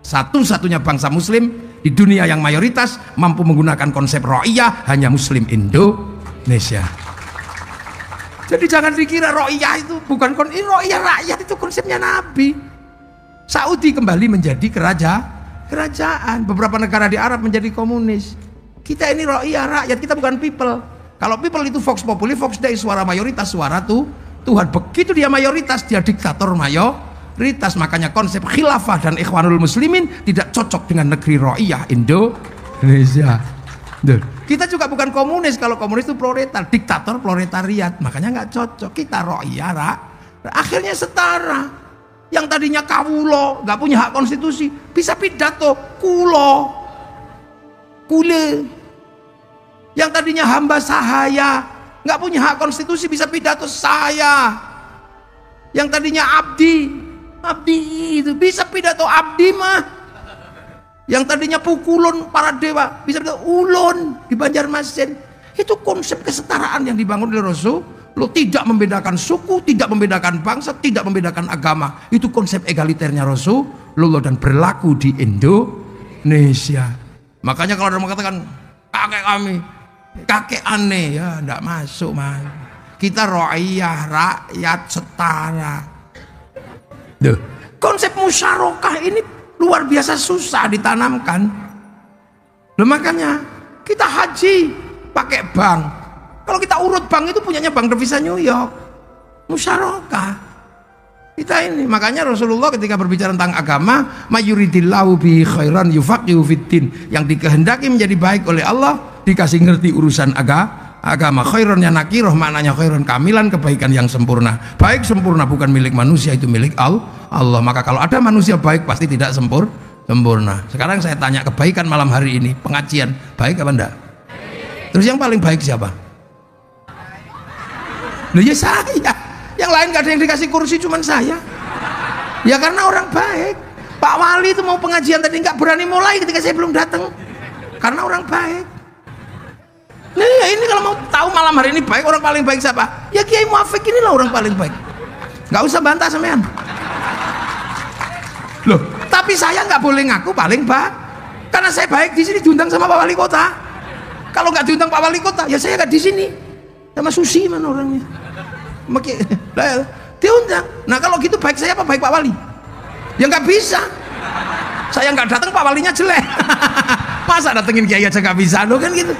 Satu-satunya bangsa muslim di dunia yang mayoritas mampu menggunakan konsep ra'iyah hanya muslim Indonesia. Jadi jangan dikira ra'iyah itu bukan ra'iyah, rakyat itu konsepnya Nabi. Saudi kembali menjadi kerajaan. Beberapa negara di Arab menjadi komunis. Kita ini ra'iyah, rakyat, kita bukan people. Kalau people itu vox populi, vox dei, suara mayoritas, suara Tuhan. Begitu dia mayoritas, dia diktator mayoritas. Makanya konsep khilafah dan ikhwanul muslimin tidak cocok dengan negeri ra'iyah Indonesia. Kita juga bukan komunis. Kalau komunis itu proletar, diktator proletariat. Makanya nggak cocok. Kita ra'iyah, akhirnya setara. Yang tadinya kawulo, nggak punya hak konstitusi, bisa pidato kule. Yang tadinya hamba sahaya, nggak punya hak konstitusi, bisa pidato saya. Yang tadinya abdi itu bisa pidato abdi mah. Yang tadinya pukulun para dewa, bisa pidato ulun di Banjarmasin. Itu konsep kesetaraan yang dibangun oleh Rasul. Lo tidak membedakan suku, tidak membedakan bangsa, tidak membedakan agama. Itu konsep egaliternya Rasulullah dan berlaku di Indonesia. Makanya kalau ada yang mengatakan kakek kami, kakek aneh, ya enggak masuk mas. Kita ra'iyah, rakyat setara. Konsep musyarakah ini luar biasa susah ditanamkan. Makanya kita haji pakai bank. Kalau kita urut bank itu punyanya Bank Devisa New York. Musyarakah kita ini. Makanya Rasulullah ketika berbicara tentang agama, mayuridillahu bihi khairan yufaqihu fiddin, yang dikehendaki menjadi baik oleh Allah dikasih ngerti urusan agama. Khairannya nakiroh, maknanya khairan kamilan, kebaikan yang sempurna. Baik sempurna bukan milik manusia, itu milik Allah. Maka kalau ada manusia baik pasti tidak sempurna. Sekarang saya tanya, kebaikan malam hari ini pengajian baik apa enggak? Terus yang paling baik siapa? Loh ya saya. Yang lain gak ada yang dikasih kursi, cuman saya. Ya karena orang baik. Pak Wali itu mau pengajian tadi nggak berani mulai ketika saya belum datang. Karena orang baik. Nah ya ini kalau mau tahu malam hari ini baik, orang paling baik siapa? Ya Kiai Muafik inilah orang paling baik. Nggak usah bantah sampean. Loh, tapi saya nggak boleh ngaku paling baik. Karena saya baik di sini diundang sama Pak Wali Kota. Kalau nggak diundang Pak Wali Kota, ya saya nggak di sini. Sama Susi mana orangnya? Diundang. Nah kalau gitu baik saya apa baik Pak Wali? Ya nggak bisa. Saya nggak datang Pak Walinya jelek. Masa datengin Kiai aja nggak bisa, loh kan gitu.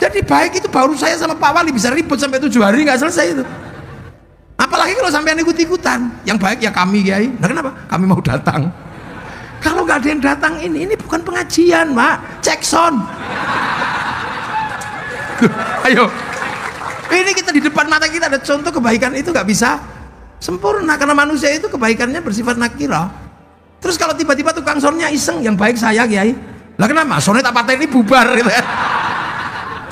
Jadi baik itu baru saya sama Pak Wali bisa ribut sampai 7 hari nggak selesai itu. Apalagi kalau sampai ikut-ikutan. Yang baik ya kami Kiai. Nah kenapa? Kami mau datang. Kalau nggak ada yang datang ini bukan pengajian, Mak. Cek sound. Ayo. Ini kita di depan mata kita ada contoh kebaikan itu nggak bisa sempurna karena manusia itu kebaikannya bersifat nakirah. Terus kalau tiba-tiba tukang soundnya iseng, yang baik saya Kiai. Lah kenapa? Soundnya tak patah ini bubar gitu ya.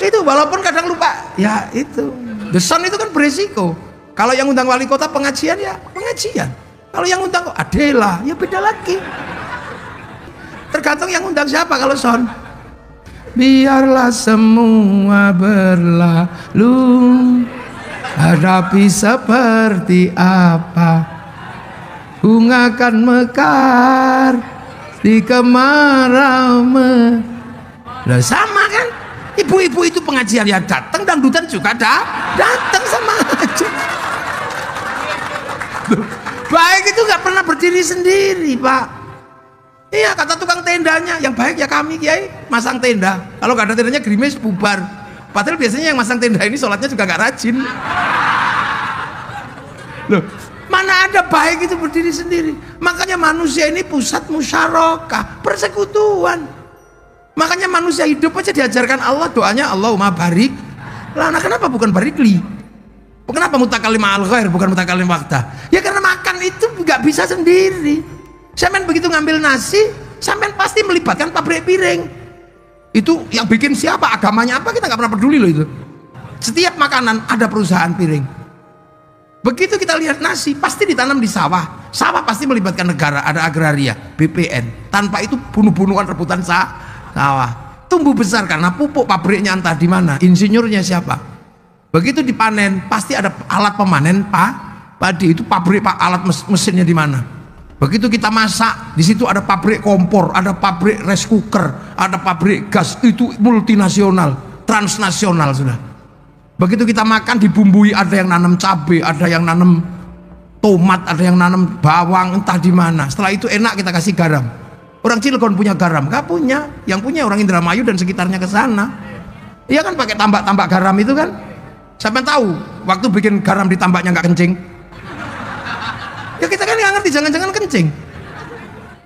Itu walaupun kadang lupa, ya itu. The Sun itu kan beresiko. Kalau yang undang wali kota pengajian ya pengajian. Kalau yang undang Adela ya beda lagi. Tergantung yang undang siapa. Kalau Son, biarlah semua berlalu, hadapi seperti apa, bunga akan mekar di kemarau. Lah sama kan? Ibu-ibu itu pengajian ya datang, dangdutan juga datang, sama aja. Baik itu nggak pernah berdiri sendiri, Pak. Iya, kata tukang tendanya, yang baik ya kami kiai masang tenda. Kalau nggak ada tendanya gerimis bubar. Padahal biasanya yang masang tenda ini sholatnya juga nggak rajin. Loh, mana ada baik itu berdiri sendiri. Makanya manusia ini pusat musyarakah, persekutuan. Makanya manusia hidup aja diajarkan Allah doanya Allahumma barik. Lah, nah kenapa bukan barikli? Kenapa mutakalim al khair bukan mutakalim waqta? Ya karena makan itu nggak bisa sendiri. Sampean begitu ngambil nasi, sampean pasti melibatkan pabrik piring. Itu yang bikin siapa, agamanya apa, kita nggak pernah peduli loh itu. Setiap makanan ada perusahaan piring. Begitu kita lihat nasi, pasti ditanam di sawah. Sawah pasti melibatkan negara, ada agraria, BPN. Tanpa itu bunuh-bunuhan rebutan sawah. Tumbuh besar karena pupuk pabriknya entah di mana, insinyurnya siapa. Begitu dipanen, pasti ada alat pemanen padi. Itu pabrik alat mesinnya di mana. Begitu kita masak, di situ ada pabrik kompor, ada pabrik rice cooker, ada pabrik gas. Itu multinasional, transnasional sudah. Begitu kita makan dibumbui, ada yang nanam cabai, ada yang nanam tomat, ada yang nanam bawang entah di mana. Setelah itu enak kita kasih garam. Orang Cilegon punya garam, nggak punya. Yang punya orang Indramayu dan sekitarnya ke sana. Iya kan pakai tambak-tambak garam itu kan. Sampai tahu waktu bikin garam di tambaknya nggak kencing. Ya kita kan nggak ngerti, jangan-jangan kencing.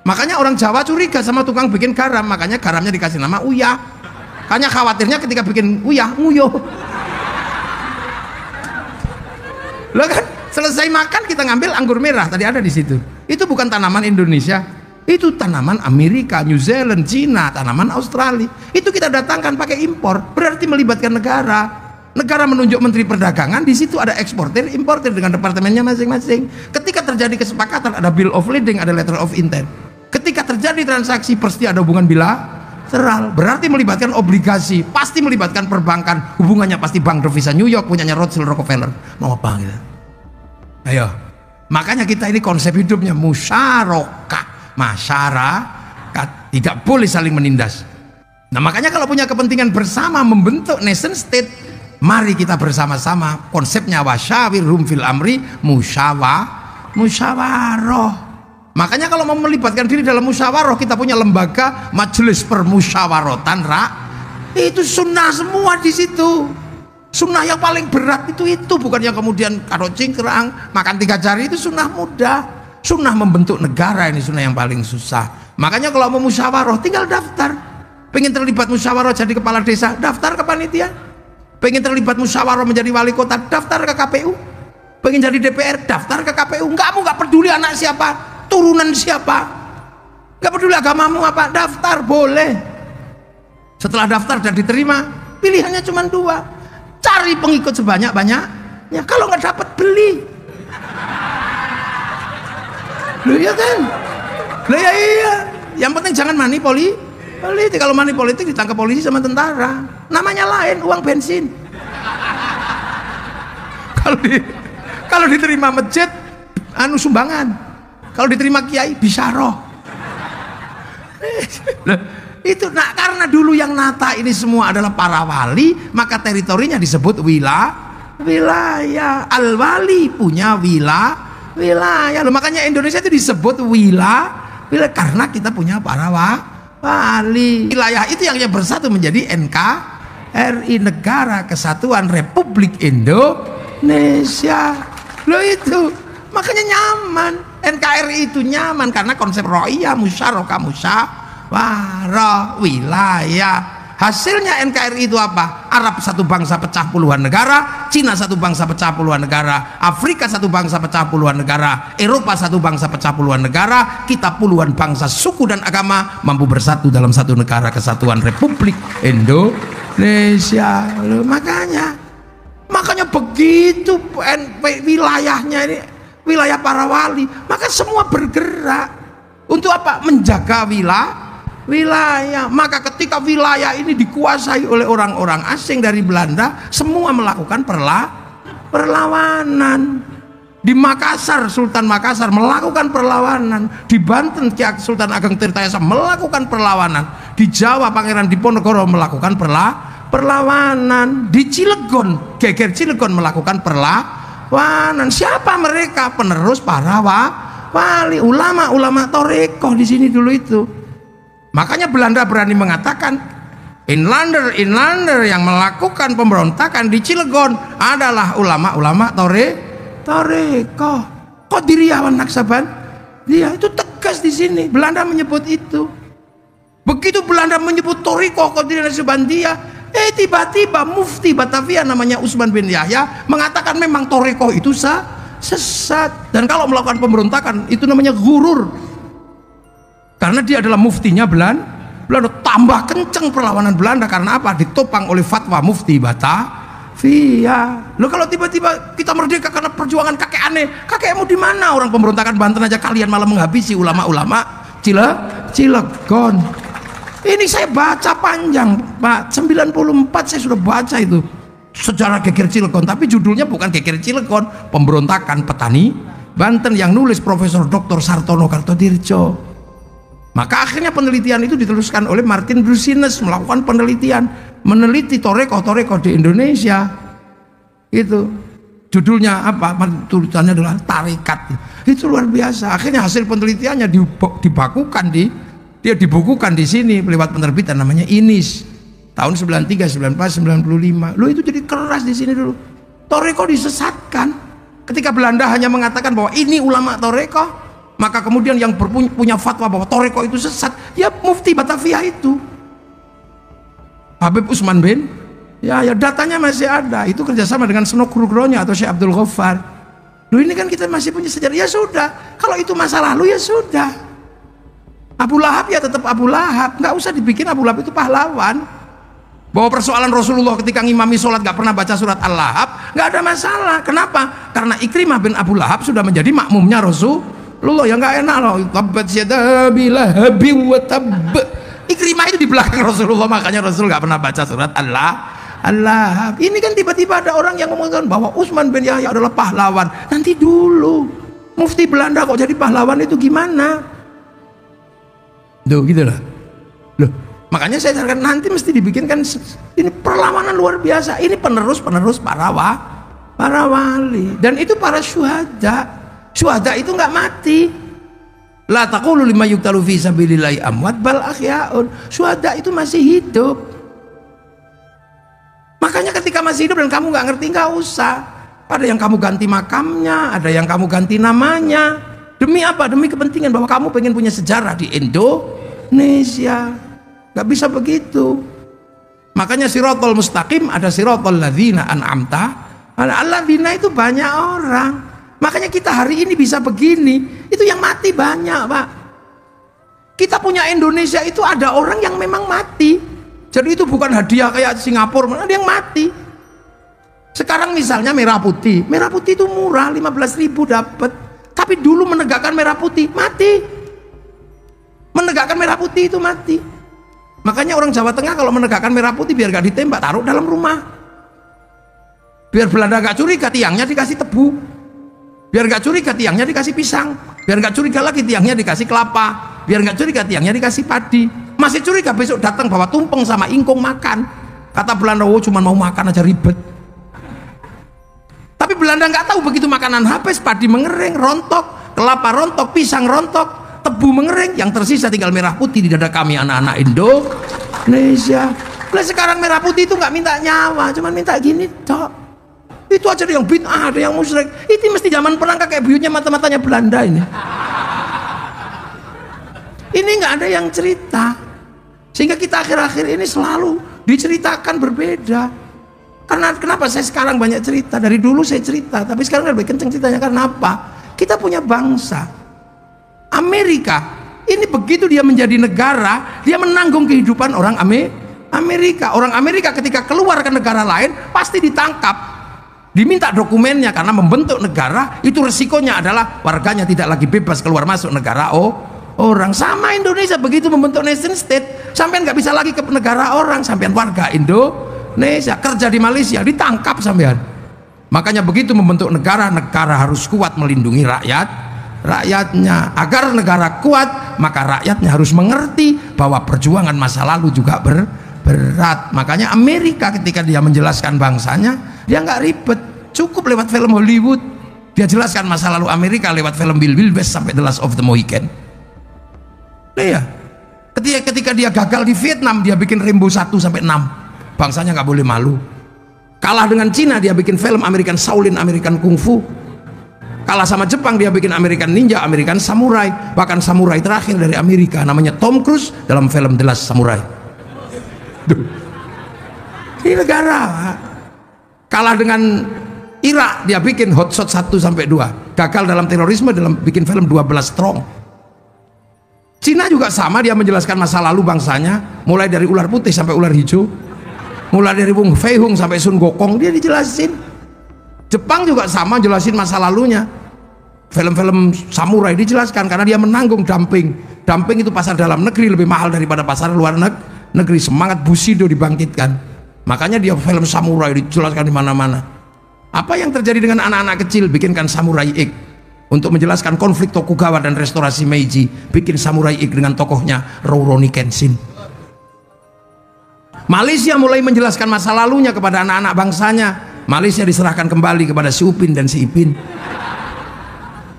Makanya orang Jawa curiga sama tukang bikin garam, makanya garamnya dikasih nama uyah. Hanya khawatirnya ketika bikin uyah, nguyuh. Loh kan, selesai makan kita ngambil anggur merah, tadi ada di situ. Itu bukan tanaman Indonesia. Itu tanaman Amerika, New Zealand, Cina, tanaman Australia. Itu kita datangkan pakai impor, berarti melibatkan negara. Negara menunjuk menteri perdagangan, di situ ada eksportir, importir dengan departemennya masing-masing. Ketika terjadi kesepakatan, ada bill of lading, ada letter of intent. Ketika terjadi transaksi, pasti ada hubungan bilateral. Berarti melibatkan obligasi, pasti melibatkan perbankan. Hubungannya pasti Bank Devisa New York, punyanya Rothschild Rockefeller. Mau apa gitu? Ayo, makanya kita ini konsep hidupnya musyarakah. Masyarakat tidak boleh saling menindas. Nah makanya kalau punya kepentingan bersama membentuk nation state, mari kita bersama-sama. Konsepnya wasyawirhum fil amri, musyawarah. Makanya kalau mau melibatkan diri dalam musyawarah, kita punya lembaga majelis permusyawaratan itu sunnah semua di situ. Sunnah yang paling berat itu bukan yang kemudian karo cingkrang makan 3 jari, itu sunnah mudah. Sunnah membentuk negara ini sunnah yang paling susah. Makanya kalau mau musyawarah tinggal daftar. Pengen terlibat musyawarah jadi kepala desa, daftar ke panitia. Pengen terlibat musyawarah menjadi wali kota, daftar ke KPU. Pengen jadi DPR, daftar ke KPU. Kamu nggak peduli anak siapa, turunan siapa, nggak peduli agamamu apa, daftar boleh. Setelah daftar dan diterima, pilihannya cuma 2. Cari pengikut sebanyak-banyaknya. Kalau nggak dapat, beli. Loh iya kan? Loh ya iya. Yang penting jangan politik. Kalau politik ditangkap polisi sama tentara. Namanya lain, uang bensin. Kalau diterima masjid, sumbangan. Kalau diterima kiai, bisyarah. Itu karena dulu yang nata ini semua adalah para wali, maka teritorinya disebut wilayah. Al-wali punya wilayah. Loh, makanya Indonesia itu disebut wilayah karena kita punya para wali. Wilayah itu yang bersatu menjadi NKRI, Negara Kesatuan Republik Indonesia. Loh itu makanya nyaman. NKRI itu nyaman karena konsep ro'iyah, musyarakah, musyawarah, wilayah. Hasilnya NKRI itu apa? Arab satu bangsa pecah puluhan negara, Cina satu bangsa pecah puluhan negara, Afrika satu bangsa pecah puluhan negara, Eropa satu bangsa pecah puluhan negara, kita puluhan bangsa, suku dan agama mampu bersatu dalam satu negara kesatuan Republik Indonesia. Indonesia. Loh, makanya begitu wilayahnya ini wilayah para wali, maka semua bergerak untuk apa? Menjaga wilayah. Maka ketika wilayah ini dikuasai oleh orang-orang asing dari Belanda, semua melakukan perlawanan. Di Makassar, Sultan Makassar melakukan perlawanan. Di Banten, Sultan Ageng Tirtayasa melakukan perlawanan. Di Jawa, Pangeran Diponegoro melakukan perlawanan. Di Cilegon, Geger Cilegon melakukan perlawanan. Siapa mereka? Penerus para wali, ulama toreko di sini dulu itu. Makanya Belanda berani mengatakan Inlander yang melakukan pemberontakan di Cilegon adalah ulama-ulama toreko. Qadiriyah Naksabandia itu tegas di sini. Belanda menyebut itu. Begitu Belanda menyebut toriko Qadiriyah Naksabandia, tiba-tiba mufti Batavia namanya Usman bin Yahya mengatakan memang toriko itu sesat, dan kalau melakukan pemberontakan itu namanya gurur, karena dia adalah muftinya Belanda. Tambah kenceng perlawanan Belanda karena apa? Ditopang oleh fatwa mufti Batavia. Loh, kalau tiba-tiba kita merdeka karena perjuangan kakek aneh, kakekmu di mana? Orang pemberontakan Banten aja kalian malah menghabisi ulama-ulama Cilegon. Ini saya baca panjang, Pak. 94 saya sudah baca itu sejarah Geger Cilegon, tapi judulnya bukan Geger Cilegon, pemberontakan petani Banten, yang nulis Profesor Dr. Sartono Kartodirjo. Maka akhirnya penelitian itu diteruskan oleh Martin Brusines, melakukan penelitian, meneliti toreko di Indonesia. Itu judulnya apa? Tulisannya adalah Tarekat. Itu luar biasa. Akhirnya hasil penelitiannya dia dibukukan di sini lewat penerbitan namanya Inis tahun 93, 94, 95. Loh, itu jadi keras di sini dulu. Toreko disesatkan. Ketika Belanda hanya mengatakan bahwa ini ulama toreko, maka kemudian yang punya fatwa bahwa toreko itu sesat, ya mufti Batavia itu Habib Usman bin ya datanya masih ada. Itu kerjasama dengan Senok Nugronya atau Syekh Abdul Ghaffar. Loh, ini kan kita masih punya sejarah. Ya sudah, kalau itu masa lalu ya sudah. Abu Lahab ya tetap Abu Lahab, nggak usah dibikin Abu Lahab itu pahlawan. Bahwa persoalan Rasulullah ketika ngimami sholat nggak pernah baca surat Al-Lahab, nggak ada masalah. Kenapa? Karena Ikrimah bin Abu Lahab sudah menjadi makmumnya Rasulullah. Ya nggak enak loh. Tabbat yada bilahabi wa tabb. Ikrimah itu di belakang Rasulullah, makanya Rasul nggak pernah baca surat Allah. Ini kan tiba-tiba ada orang yang mengatakan bahwa Utsman bin Yahya adalah pahlawan. Nanti dulu, mufti Belanda kok jadi pahlawan itu gimana? Duh, gitu lah. Loh, makanya saya sarankan nanti mesti dibikinkan ini perlawanan luar biasa. Ini penerus para wali, dan itu para syuhada. Syuhada itu nggak mati. La taqulu lima yuqtalu fi sabilillahi amwat bal ahyaun. Syuhada itu masih hidup. Makanya ketika masih hidup dan kamu nggak ngerti, nggak usah. Ada yang kamu ganti makamnya, ada yang kamu ganti namanya. Demi apa? Demi kepentingan bahwa kamu pengen punya sejarah di Indonesia. Nggak bisa begitu. Makanya siratal mustaqim ada siratal ladzina an'amta. Alladzina itu banyak orang. Makanya kita hari ini bisa begini, itu yang mati banyak, Pak. Kita punya Indonesia itu ada orang yang memang mati. Jadi itu bukan hadiah kayak Singapura, ada yang mati. Sekarang misalnya merah putih itu murah, 15.000 dapat. Tapi dulu menegakkan merah putih mati. Menegakkan merah putih itu mati. Makanya orang Jawa Tengah kalau menegakkan merah putih biar gak ditembak, taruh dalam rumah. Biar Belanda gak curiga, tiangnya dikasih tebu. Biar gak curiga, tiangnya dikasih pisang. Biar gak curiga lagi, tiangnya dikasih kelapa. Biar gak curiga, tiangnya dikasih padi. Masih curiga, besok datang bawa tumpeng sama ingkung makan. Kata Belanda, oh cuma mau makan aja ribet. Tapi Belanda nggak tahu begitu makanan habis, padi mengering, rontok, kelapa rontok, pisang rontok, tebu mengering, yang tersisa tinggal merah putih di dada kami anak-anak Indonesia. Nah, sekarang merah putih itu nggak minta nyawa, cuma minta gini tok. Itu aja ada yang bid'ah, ada yang musyrik. Itu mesti zaman perang kakek buyutnya mata-matanya Belanda ini. Ini nggak ada yang cerita. Sehingga kita akhir-akhir ini selalu diceritakan berbeda. Karena kenapa saya sekarang banyak cerita? Dari dulu saya cerita, tapi sekarang lebih kenceng ceritanya. Karena apa? Kita punya bangsa. Amerika ini begitu dia menjadi negara, dia menanggung kehidupan orang Amerika. Orang Amerika ketika keluar ke negara lain pasti ditangkap, diminta dokumennya, karena membentuk negara itu resikonya adalah warganya tidak lagi bebas keluar masuk negara orang. Sama Indonesia begitu membentuk nation state, sampean nggak bisa lagi ke negara orang, sampean warga Indonesia kerja di Malaysia ditangkap sampean. Makanya begitu membentuk negara, negara harus kuat melindungi rakyatnya. Agar negara kuat, maka rakyatnya harus mengerti bahwa perjuangan masa lalu juga berat. Makanya Amerika ketika dia menjelaskan bangsanya, dia nggak ribet, cukup lewat film Hollywood dia jelaskan masa lalu Amerika lewat film Bill West sampai The Last of the Mohican. Ya, ketika dia gagal di Vietnam, dia bikin Rambo 1 sampai 6. Bangsanya nggak boleh malu. Kalah dengan Cina, dia bikin film American Shaolin, American Kung Fu. Kalah sama Jepang, dia bikin American Ninja, American Samurai. Bahkan samurai terakhir dari Amerika namanya Tom Cruise dalam film The Last Samurai. Duh. Ini negara. Kalah dengan Irak, dia bikin Hot Shot 1 sampai 2. Gagal dalam terorisme dalam bikin film 12 Strong. Cina juga sama, dia menjelaskan masa lalu bangsanya mulai dari ular putih sampai ular hijau, mulai dari Wong Fei Hung sampai Sun Gokong, dia dijelasin. Jepang juga sama, jelasin masa lalunya. Film-film samurai dijelaskan karena dia menanggung dumping. Dumping itu pasar dalam negeri lebih mahal daripada pasar luar negeri. Semangat Bushido dibangkitkan. Makanya dia film samurai dijelaskan di mana-mana. Apa yang terjadi dengan anak-anak kecil? Bikinkan Samurai X untuk menjelaskan konflik Tokugawa dan restorasi Meiji. Bikin Samurai X dengan tokohnya Rurouni Kenshin. Malaysia mulai menjelaskan masa lalunya kepada anak-anak bangsanya. Malaysia diserahkan kembali kepada si Upin dan si Ipin.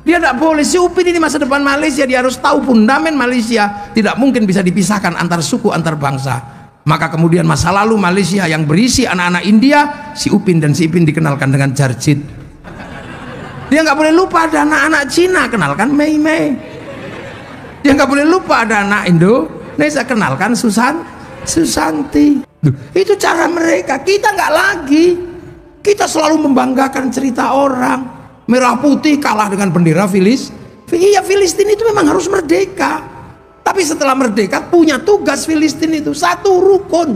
Dia tidak boleh, si Upin ini masa depan Malaysia, dia harus tahu fundamen Malaysia tidak mungkin bisa dipisahkan antar suku, antar bangsa. Maka kemudian masa lalu Malaysia yang berisi anak-anak India, si Upin dan si Ipin dikenalkan dengan Jarjit. Dia nggak boleh lupa ada anak-anak Cina, kenalkan Mei Mei. Dia nggak boleh lupa ada anak Indonesia, kenalkan Susanti. Itu cara mereka. Kita nggak lagi. Kita selalu membanggakan cerita orang. Merah putih kalah dengan bendera Iya, Filistin itu memang harus merdeka. Tapi setelah merdeka punya tugas Filistin itu satu rukun.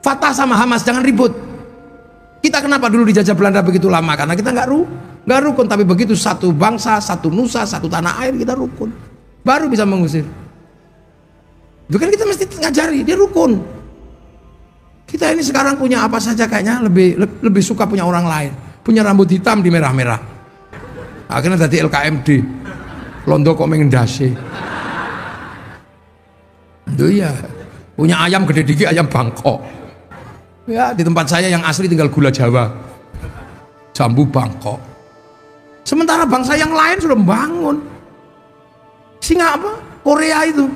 Fatah sama Hamas jangan ribut. Kita kenapa dulu dijajah Belanda begitu lama? Karena kita nggak rukun. Tapi begitu satu bangsa, satu nusa, satu tanah air, kita rukun. Baru bisa mengusir. Itu kan kita mesti ngajari dia rukun. Kita ini sekarang punya apa saja kayaknya lebih suka punya orang lain. Punya rambut hitam di merah-merah. Akhirnya tadi LKMD. Londo kok mengendasi. Itu ya. Punya ayam gede dikit, ayam Bangkok. Ya, di tempat saya yang asli tinggal gula Jawa. Jambu Bangkok. Sementara bangsa yang lain sudah membangun. Singa apa? Korea itu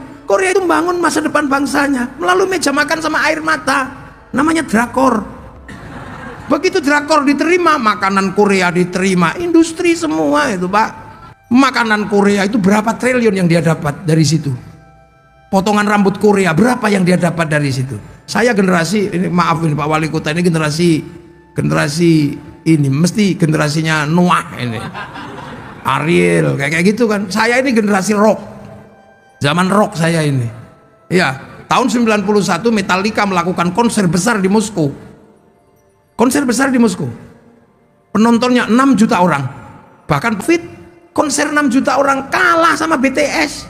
membangun masa depan bangsanya melalui meja makan sama air mata. Namanya drakor. Begitu drakor diterima, makanan Korea diterima, industri semua itu, Pak. Makanan Korea itu berapa triliun yang dia dapat dari situ? Potongan rambut Korea berapa yang dia dapat dari situ? Saya generasi ini, maaf ini Pak Wali Kota, ini generasi ini mesti generasinya Noah ini. Ariel kayak gitu kan. Saya ini generasi rock. Zaman rock saya ini. Ya, tahun 91 Metallica melakukan konser besar di Moskow. Konser besar di Moskow. Penontonnya 6 juta orang. Bahkan konser 6 juta orang kalah sama BTS.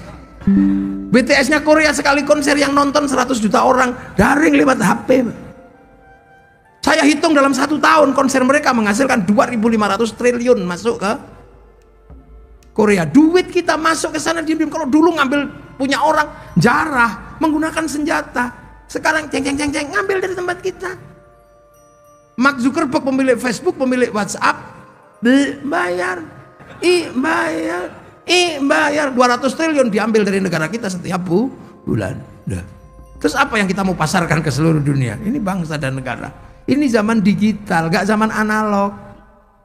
BTS-nya Korea sekali konser yang nonton 100 juta orang, daring lewat HP. Saya hitung dalam 1 tahun konser mereka menghasilkan 2.500 triliun masuk ke Korea. Duit kita masuk ke sana diam-diam. Kalau dulu ngambil punya orang jarah, menggunakan senjata. Sekarang ceng ngambil dari tempat kita. Mark Zuckerberg pemilik Facebook, pemilik WhatsApp, bayar 200 triliun diambil dari negara kita setiap bulan. Terus apa yang kita mau pasarkan ke seluruh dunia? Ini bangsa dan negara. Ini zaman digital, gak zaman analog.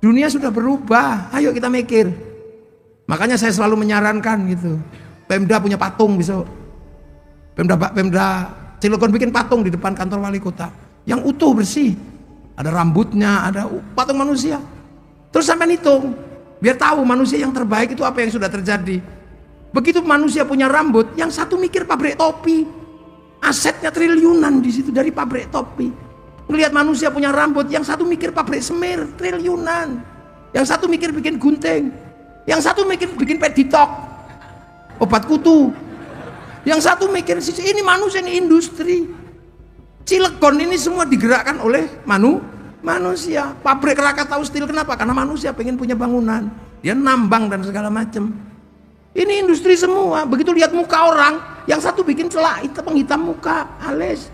Dunia sudah berubah. Ayo kita mikir. Makanya saya selalu menyarankan gitu. Pemda punya patung besok. Pemda Cilegon bikin patung di depan kantor wali kota yang utuh bersih. Ada rambutnya, ada patung manusia. Terus sampai hitung, biar tahu manusia yang terbaik itu apa yang sudah terjadi. Begitu manusia punya rambut, yang satu mikir pabrik topi. Asetnya triliunan di situ dari pabrik topi. Ngelihat manusia punya rambut, yang satu mikir pabrik semir triliunan, yang satu mikir bikin gunting, yang satu mikir bikin peditok, obat kutu, yang satu mikir ini manusia, ini industri. Cilegon ini semua digerakkan oleh manusia. Pabrik Krakatau Steel kenapa? Karena manusia pengen punya bangunan, dia nambang dan segala macam. Ini industri semua. Begitu lihat muka orang, yang satu bikin celak hitam, penghitam muka, alis.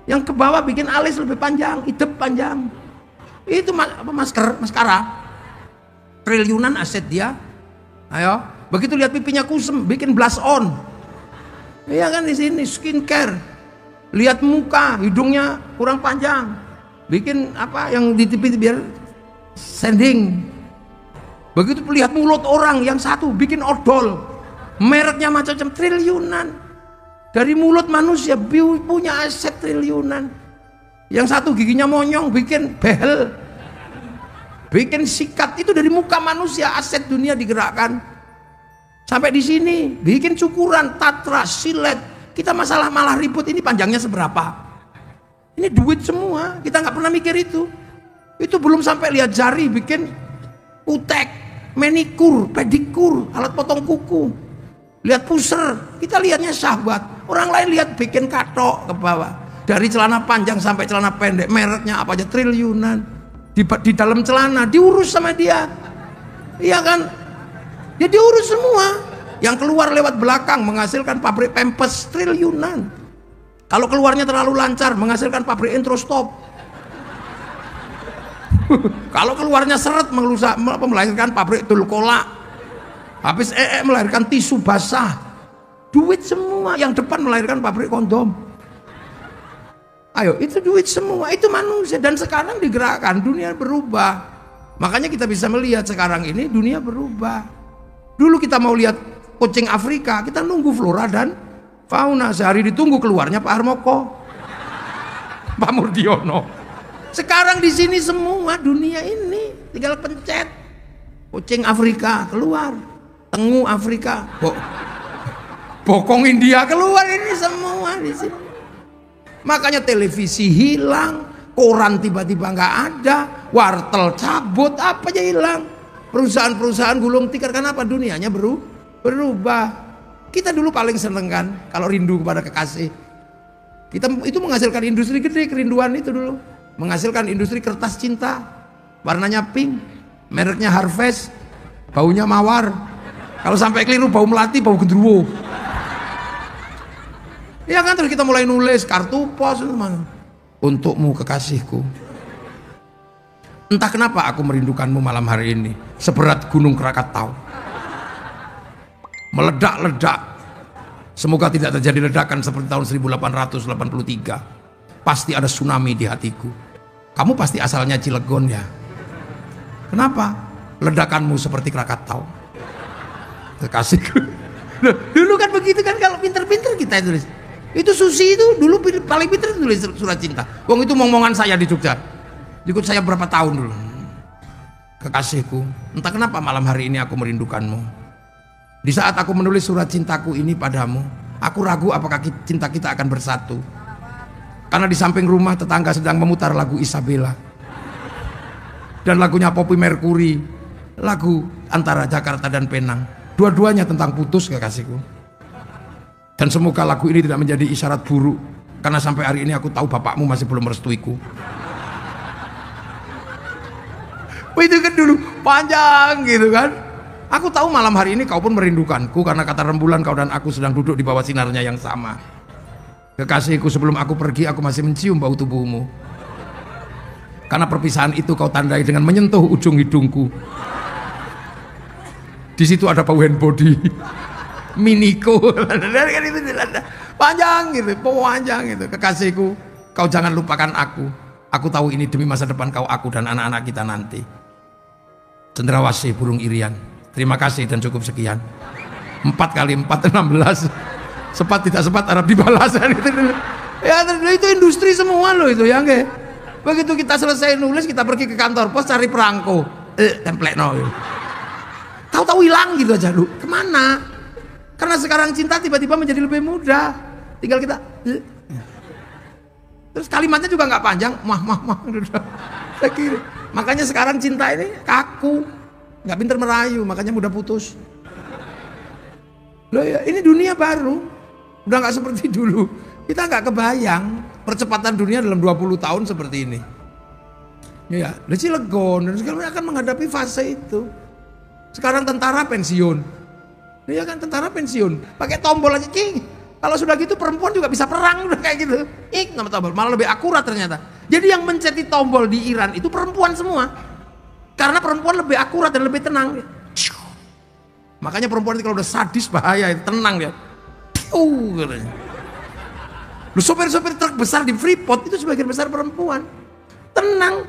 Yang ke bawah bikin alis lebih panjang, hidup panjang. Itu maskara. Triliunan aset dia. Ayo, begitu lihat pipinya kusem, bikin blush on. Iya kan di sini skincare. Lihat muka, hidungnya kurang panjang, bikin apa yang di TV biar sanding. Begitu lihat mulut orang, yang satu bikin odol, mereknya macam-macam triliunan. Dari mulut manusia punya aset triliunan. Yang satu giginya monyong, bikin behel, bikin sikat. Itu dari muka manusia, aset dunia digerakkan. Sampai di sini bikin cukuran, tatra, silet. Kita masalah malah ribut ini panjangnya seberapa. Ini duit semua, kita nggak pernah mikir itu. Itu belum sampai lihat jari bikin utek, manikur, pedikur, alat potong kuku. Lihat pusar, kita lihatnya syahwat. Orang lain lihat bikin katok ke bawah. Dari celana panjang sampai celana pendek, mereknya apa aja triliunan. Di dalam celana diurus sama dia. Iya kan? Ya diurus semua. Yang keluar lewat belakang menghasilkan pabrik Pampers triliunan. Kalau keluarnya terlalu lancar menghasilkan pabrik Introstop. Kalau keluarnya seret melahirkan pabrik Dulcola. Habis melahirkan tisu basah. Duit semua. Yang depan melahirkan pabrik kondom. Ayo, itu duit semua. Itu manusia. Dan sekarang digerakkan, dunia berubah. Makanya kita bisa melihat sekarang ini dunia berubah. Dulu kita mau lihat kucing Afrika, kita nunggu flora dan fauna. Sehari ditunggu keluarnya Pak Harmoko, Pak Murdiono. Sekarang di sini semua dunia ini tinggal pencet. Kucing Afrika keluar, tengu Afrika, bokong India keluar, ini semua di sini. Makanya televisi hilang, koran tiba-tiba nggak ada, wartel cabut, apa aja hilang. Perusahaan-perusahaan gulung tikar, kenapa? Dunianya berubah. Kita dulu paling seneng kan kalau rindu kepada kekasih. Kita itu menghasilkan industri gede, kerinduan itu dulu. Menghasilkan industri kertas cinta. Warnanya pink, mereknya Harvest, baunya mawar. Kalau sampai keliru bau melati, bau gendruwo. Ya kan, terus kita mulai nulis kartu pos untukmu kekasihku. Entah kenapa aku merindukanmu malam hari ini seberat gunung Krakatau. Meledak-ledak. Semoga tidak terjadi ledakan seperti tahun 1883. Pasti ada tsunami di hatiku. Kamu pasti asalnya Cilegon ya. Kenapa? Ledakanmu seperti Krakatau. Kekasihku. Dulu kan begitu kan, kalau pinter-pinter kita tulis. Itu Susi itu dulu paling pinter tulis surat cinta. Wong itu ngomongan saya di Jogja. Ikut saya berapa tahun dulu. Kekasihku, entah kenapa malam hari ini aku merindukanmu. Di saat aku menulis surat cintaku ini padamu, aku ragu apakah cinta kita akan bersatu. Karena di samping rumah tetangga sedang memutar lagu Isabella dan lagunya Poppy Mercury, lagu antara Jakarta dan Penang. Dua-duanya tentang putus, kekasihku. Dan semoga lagu ini tidak menjadi isyarat buruk, karena sampai hari ini aku tahu bapakmu masih belum merestuiku. Itu kan dulu panjang gitu kan. Aku tahu malam hari ini kau pun merindukanku, karena kata rembulan kau dan aku sedang duduk di bawah sinarnya yang sama. Kekasihku, sebelum aku pergi aku masih mencium bau tubuhmu. Karena perpisahan itu kau tandai dengan menyentuh ujung hidungku. Di situ ada bau hand body. Miniko. Panjang gitu, panjang gitu. Kekasihku, kau jangan lupakan aku. Aku tahu ini demi masa depan kau, aku dan anak-anak kita nanti. Cendrawasih burung irian. Terima kasih dan cukup sekian. 4 kali 4 16. Sepat tidak sepat Arab dibalas. Ya itu industri semua loh itu ya nggak. Begitu kita selesai nulis, kita pergi ke kantor pos cari perangko. Template no. Tahu-tahu hilang gitu aja lu. Kemana? Karena sekarang cinta tiba-tiba menjadi lebih mudah. Tinggal kita Terus kalimatnya juga nggak panjang, mah. Makanya sekarang cinta ini kaku, nggak pinter merayu, makanya mudah putus. Loh ya, ini dunia baru, udah nggak seperti dulu. Kita nggak kebayang percepatan dunia dalam 20 tahun seperti ini. Ya, Cilegon dan segala macam akan menghadapi fase itu. Sekarang tentara pensiun, ya kan tentara pensiun, pakai tombol aja, cing. Kalau sudah gitu perempuan juga bisa perang udah kayak gitu. Nama tombol, malah lebih akurat ternyata. Jadi yang menceti tombol di Iran itu perempuan semua. Karena perempuan lebih akurat dan lebih tenang. Makanya perempuan itu kalau udah sadis bahaya, tenang dia. Lu sopir-sopir truk besar di Freeport itu sebagian besar perempuan. Tenang.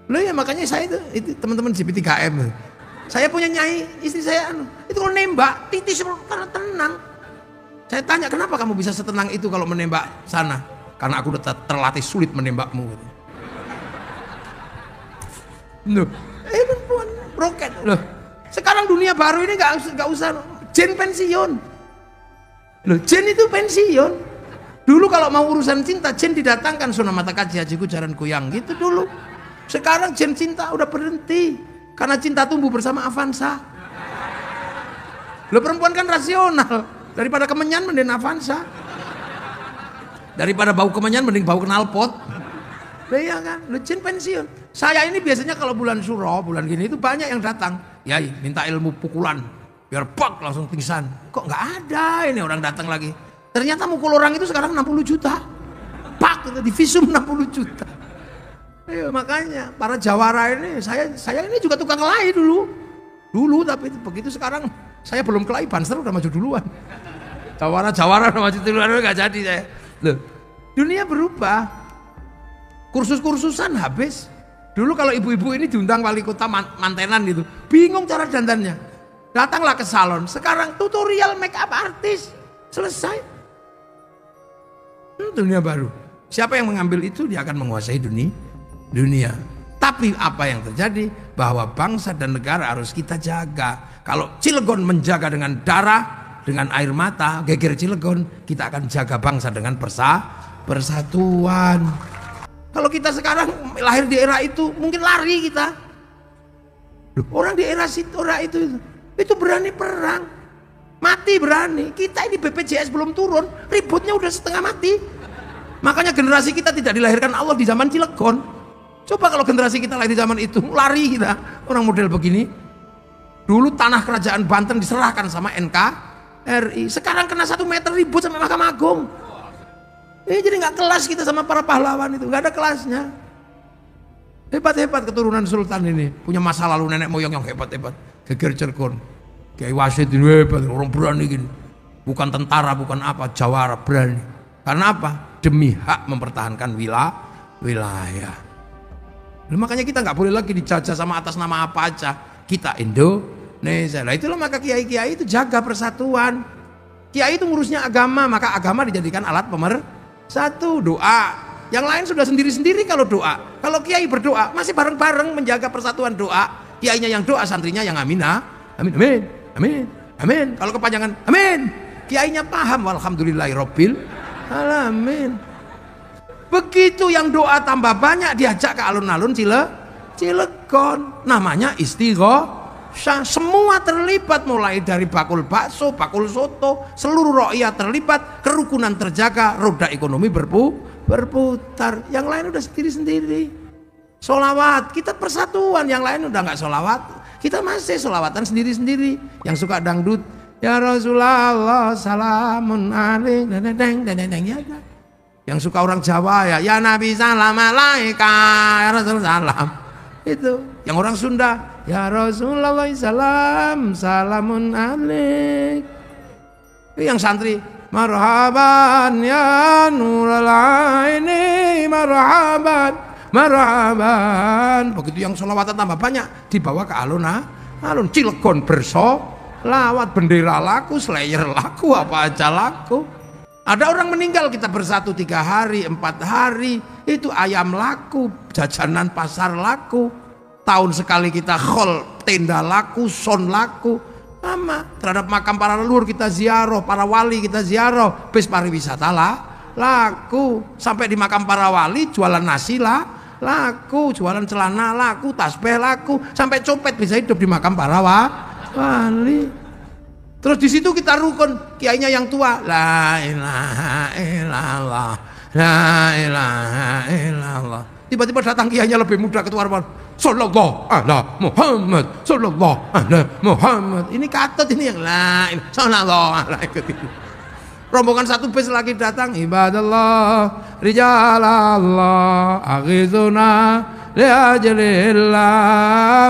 Loh ya makanya saya itu teman-teman JP3M. Saya punya nyai, istri saya itu kalau nembak titis tenang. Saya tanya, kenapa kamu bisa setenang itu kalau menembak sana? Karena aku udah terlatih sulit menembakmu. Loh, perempuan roket. Loh, sekarang dunia baru ini nggak usah Jen pensiun. Loh, Jen itu pensiun. Dulu kalau mau urusan cinta, Jen didatangkan Sunan Mata Kaji Hajiku Jaran Goyang gitu dulu. Sekarang Jen cinta udah berhenti karena cinta tumbuh bersama Avanza. Loh, perempuan kan rasional. Daripada kemenyan mending Avanza. Daripada bau kemenyan mending bau knalpot. Iya kan? Lu Jen pensiun. Saya ini biasanya kalau bulan Suro, bulan gini itu banyak yang datang. Yai, minta ilmu pukulan. Biar pak langsung pingsan. Kok nggak ada ini orang datang lagi. Ternyata mukul orang itu sekarang 60 juta. Pak, di visum 60 juta. Ayo, makanya para jawara ini, saya ini juga tukang kelahi dulu tapi begitu sekarang saya belum kelahi, Banser udah maju duluan. Jawara udah maju duluan, nggak jadi saya. Loh, dunia berubah, kursus-kursusan habis. Dulu kalau ibu-ibu ini diundang wali kota mantenan gitu, bingung cara dandannya, datanglah ke salon. Sekarang tutorial make up artis, selesai. Dunia baru. Siapa yang mengambil itu dia akan menguasai dunia. Tapi apa yang terjadi? Bahwa bangsa dan negara harus kita jaga. Kalau Cilegon menjaga dengan darah, dengan air mata, geger Cilegon, kita akan jaga bangsa dengan persatuan. Kalau kita sekarang lahir di era itu, mungkin lari kita. Orang di era itu berani perang, mati berani. Kita ini BPJS belum turun, ributnya udah setengah mati. Makanya generasi kita tidak dilahirkan Allah di zaman Cilegon. Coba kalau generasi kita lahir di zaman itu, lari kita. Orang model begini. Dulu tanah kerajaan Banten diserahkan sama NKRI. Sekarang kena 1 meter ribut sampai Mahkamah Agung. Jadi nggak kelas kita sama para pahlawan itu, nggak ada kelasnya. Hebat-hebat keturunan Sultan ini, punya masa lalu nenek moyang yang hebat-hebat. Geger Cilegon, Kiai Wasid ini hebat, orang berani gini. Bukan tentara, bukan apa, jawara berani. Karena apa? Demi hak mempertahankan wilayah. Makanya kita nggak boleh lagi dijajah sama atas nama apa aja. Kita Indonesia. Lah itulah maka kiai-kiai itu jaga persatuan. Kiai itu ngurusnya agama, maka agama dijadikan alat pemersatu, doa. Yang lain sudah sendiri-sendiri kalau doa. Kalau kiai berdoa masih bareng-bareng menjaga persatuan doa. Kiainya yang doa, santrinya yang amin, amin, amin, amin. Kalau kepanjangan amin, kiainya paham. Alhamdulillahirabbil alamin. Begitu yang doa tambah banyak diajak ke alun-alun Cilegon, namanya istighosah. Semua terlibat, mulai dari bakul bakso, bakul soto, seluruh rakyat terlibat, kerukunan terjaga, roda ekonomi berputar. Yang lain udah sendiri-sendiri. Solawat, kita persatuan. Yang lain udah nggak solawat, kita masih solawatan sendiri-sendiri. Yang suka dangdut, ya Rasulullah salamun alaik, deng, ya kan. Yang suka orang Jawa ya Nabi salam alaika, ya Rasul salam. Itu. Yang orang Sunda, ya Rasulullah salam, salamun alaik. Yang santri, marhaban ya nurul aini, marhaban. Begitu yang sholawatan tambah banyak, dibawa ke alun Cilegon bersolawat, bendera laku, slayer laku, apa aja laku. Ada orang meninggal kita bersatu 3 hari, 4 hari, itu ayam laku, jajanan pasar laku. Tahun sekali kita khol, tenda laku, son laku. Sama terhadap makam para leluhur kita ziarah, para wali kita ziarah, bis pariwisata laku. Sampai di makam para wali jualan nasi lah, laku, jualan celana laku, tasbih laku, sampai copet bisa hidup di makam para wali. Terus di situ kita rukun, kiainya yang tua, la ilaha illallah, la ilaha illallah. Tiba-tiba datang kiainya lebih muda ketua sallallahu ala Muhammad, sallallahu ala Muhammad. Ini katut ini yang lain, sallallahu ala rombongan satu bis lagi datang, ibadallah rijalallah aghizuna liajlillah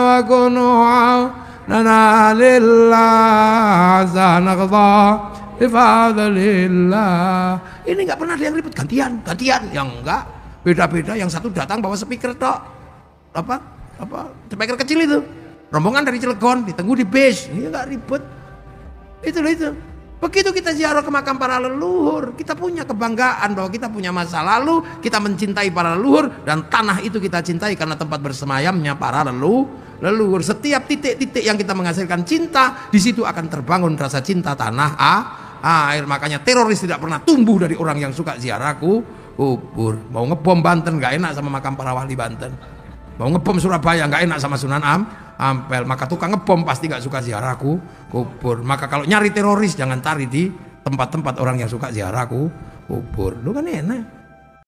wa kunu'a lana lillah zanaqdha ifadalillah. Ini nggak pernah ada yang ribut, gantian, yang enggak beda-beda. Yang satu datang bawa speaker tok, apa speaker kecil itu, rombongan dari Cilegon ditunggu di bis, ini nggak ribut. Itu. Begitu kita ziarah ke makam para leluhur, kita punya kebanggaan bahwa kita punya masa lalu, kita mencintai para leluhur, dan tanah itu kita cintai karena tempat bersemayamnya para leluhur. Setiap titik-titik yang kita menghasilkan cinta, di situ akan terbangun rasa cinta tanah air. Makanya teroris tidak pernah tumbuh dari orang yang suka ziarah kubur. Mau ngebom Banten nggak enak sama makam para wali Banten. Mau ngebom Surabaya nggak enak sama Sunan Ampel. Maka tukang ngebom pasti nggak suka ziarah kubur. Maka kalau nyari teroris jangan cari di tempat-tempat orang yang suka ziarah kubur. Lu kan enak.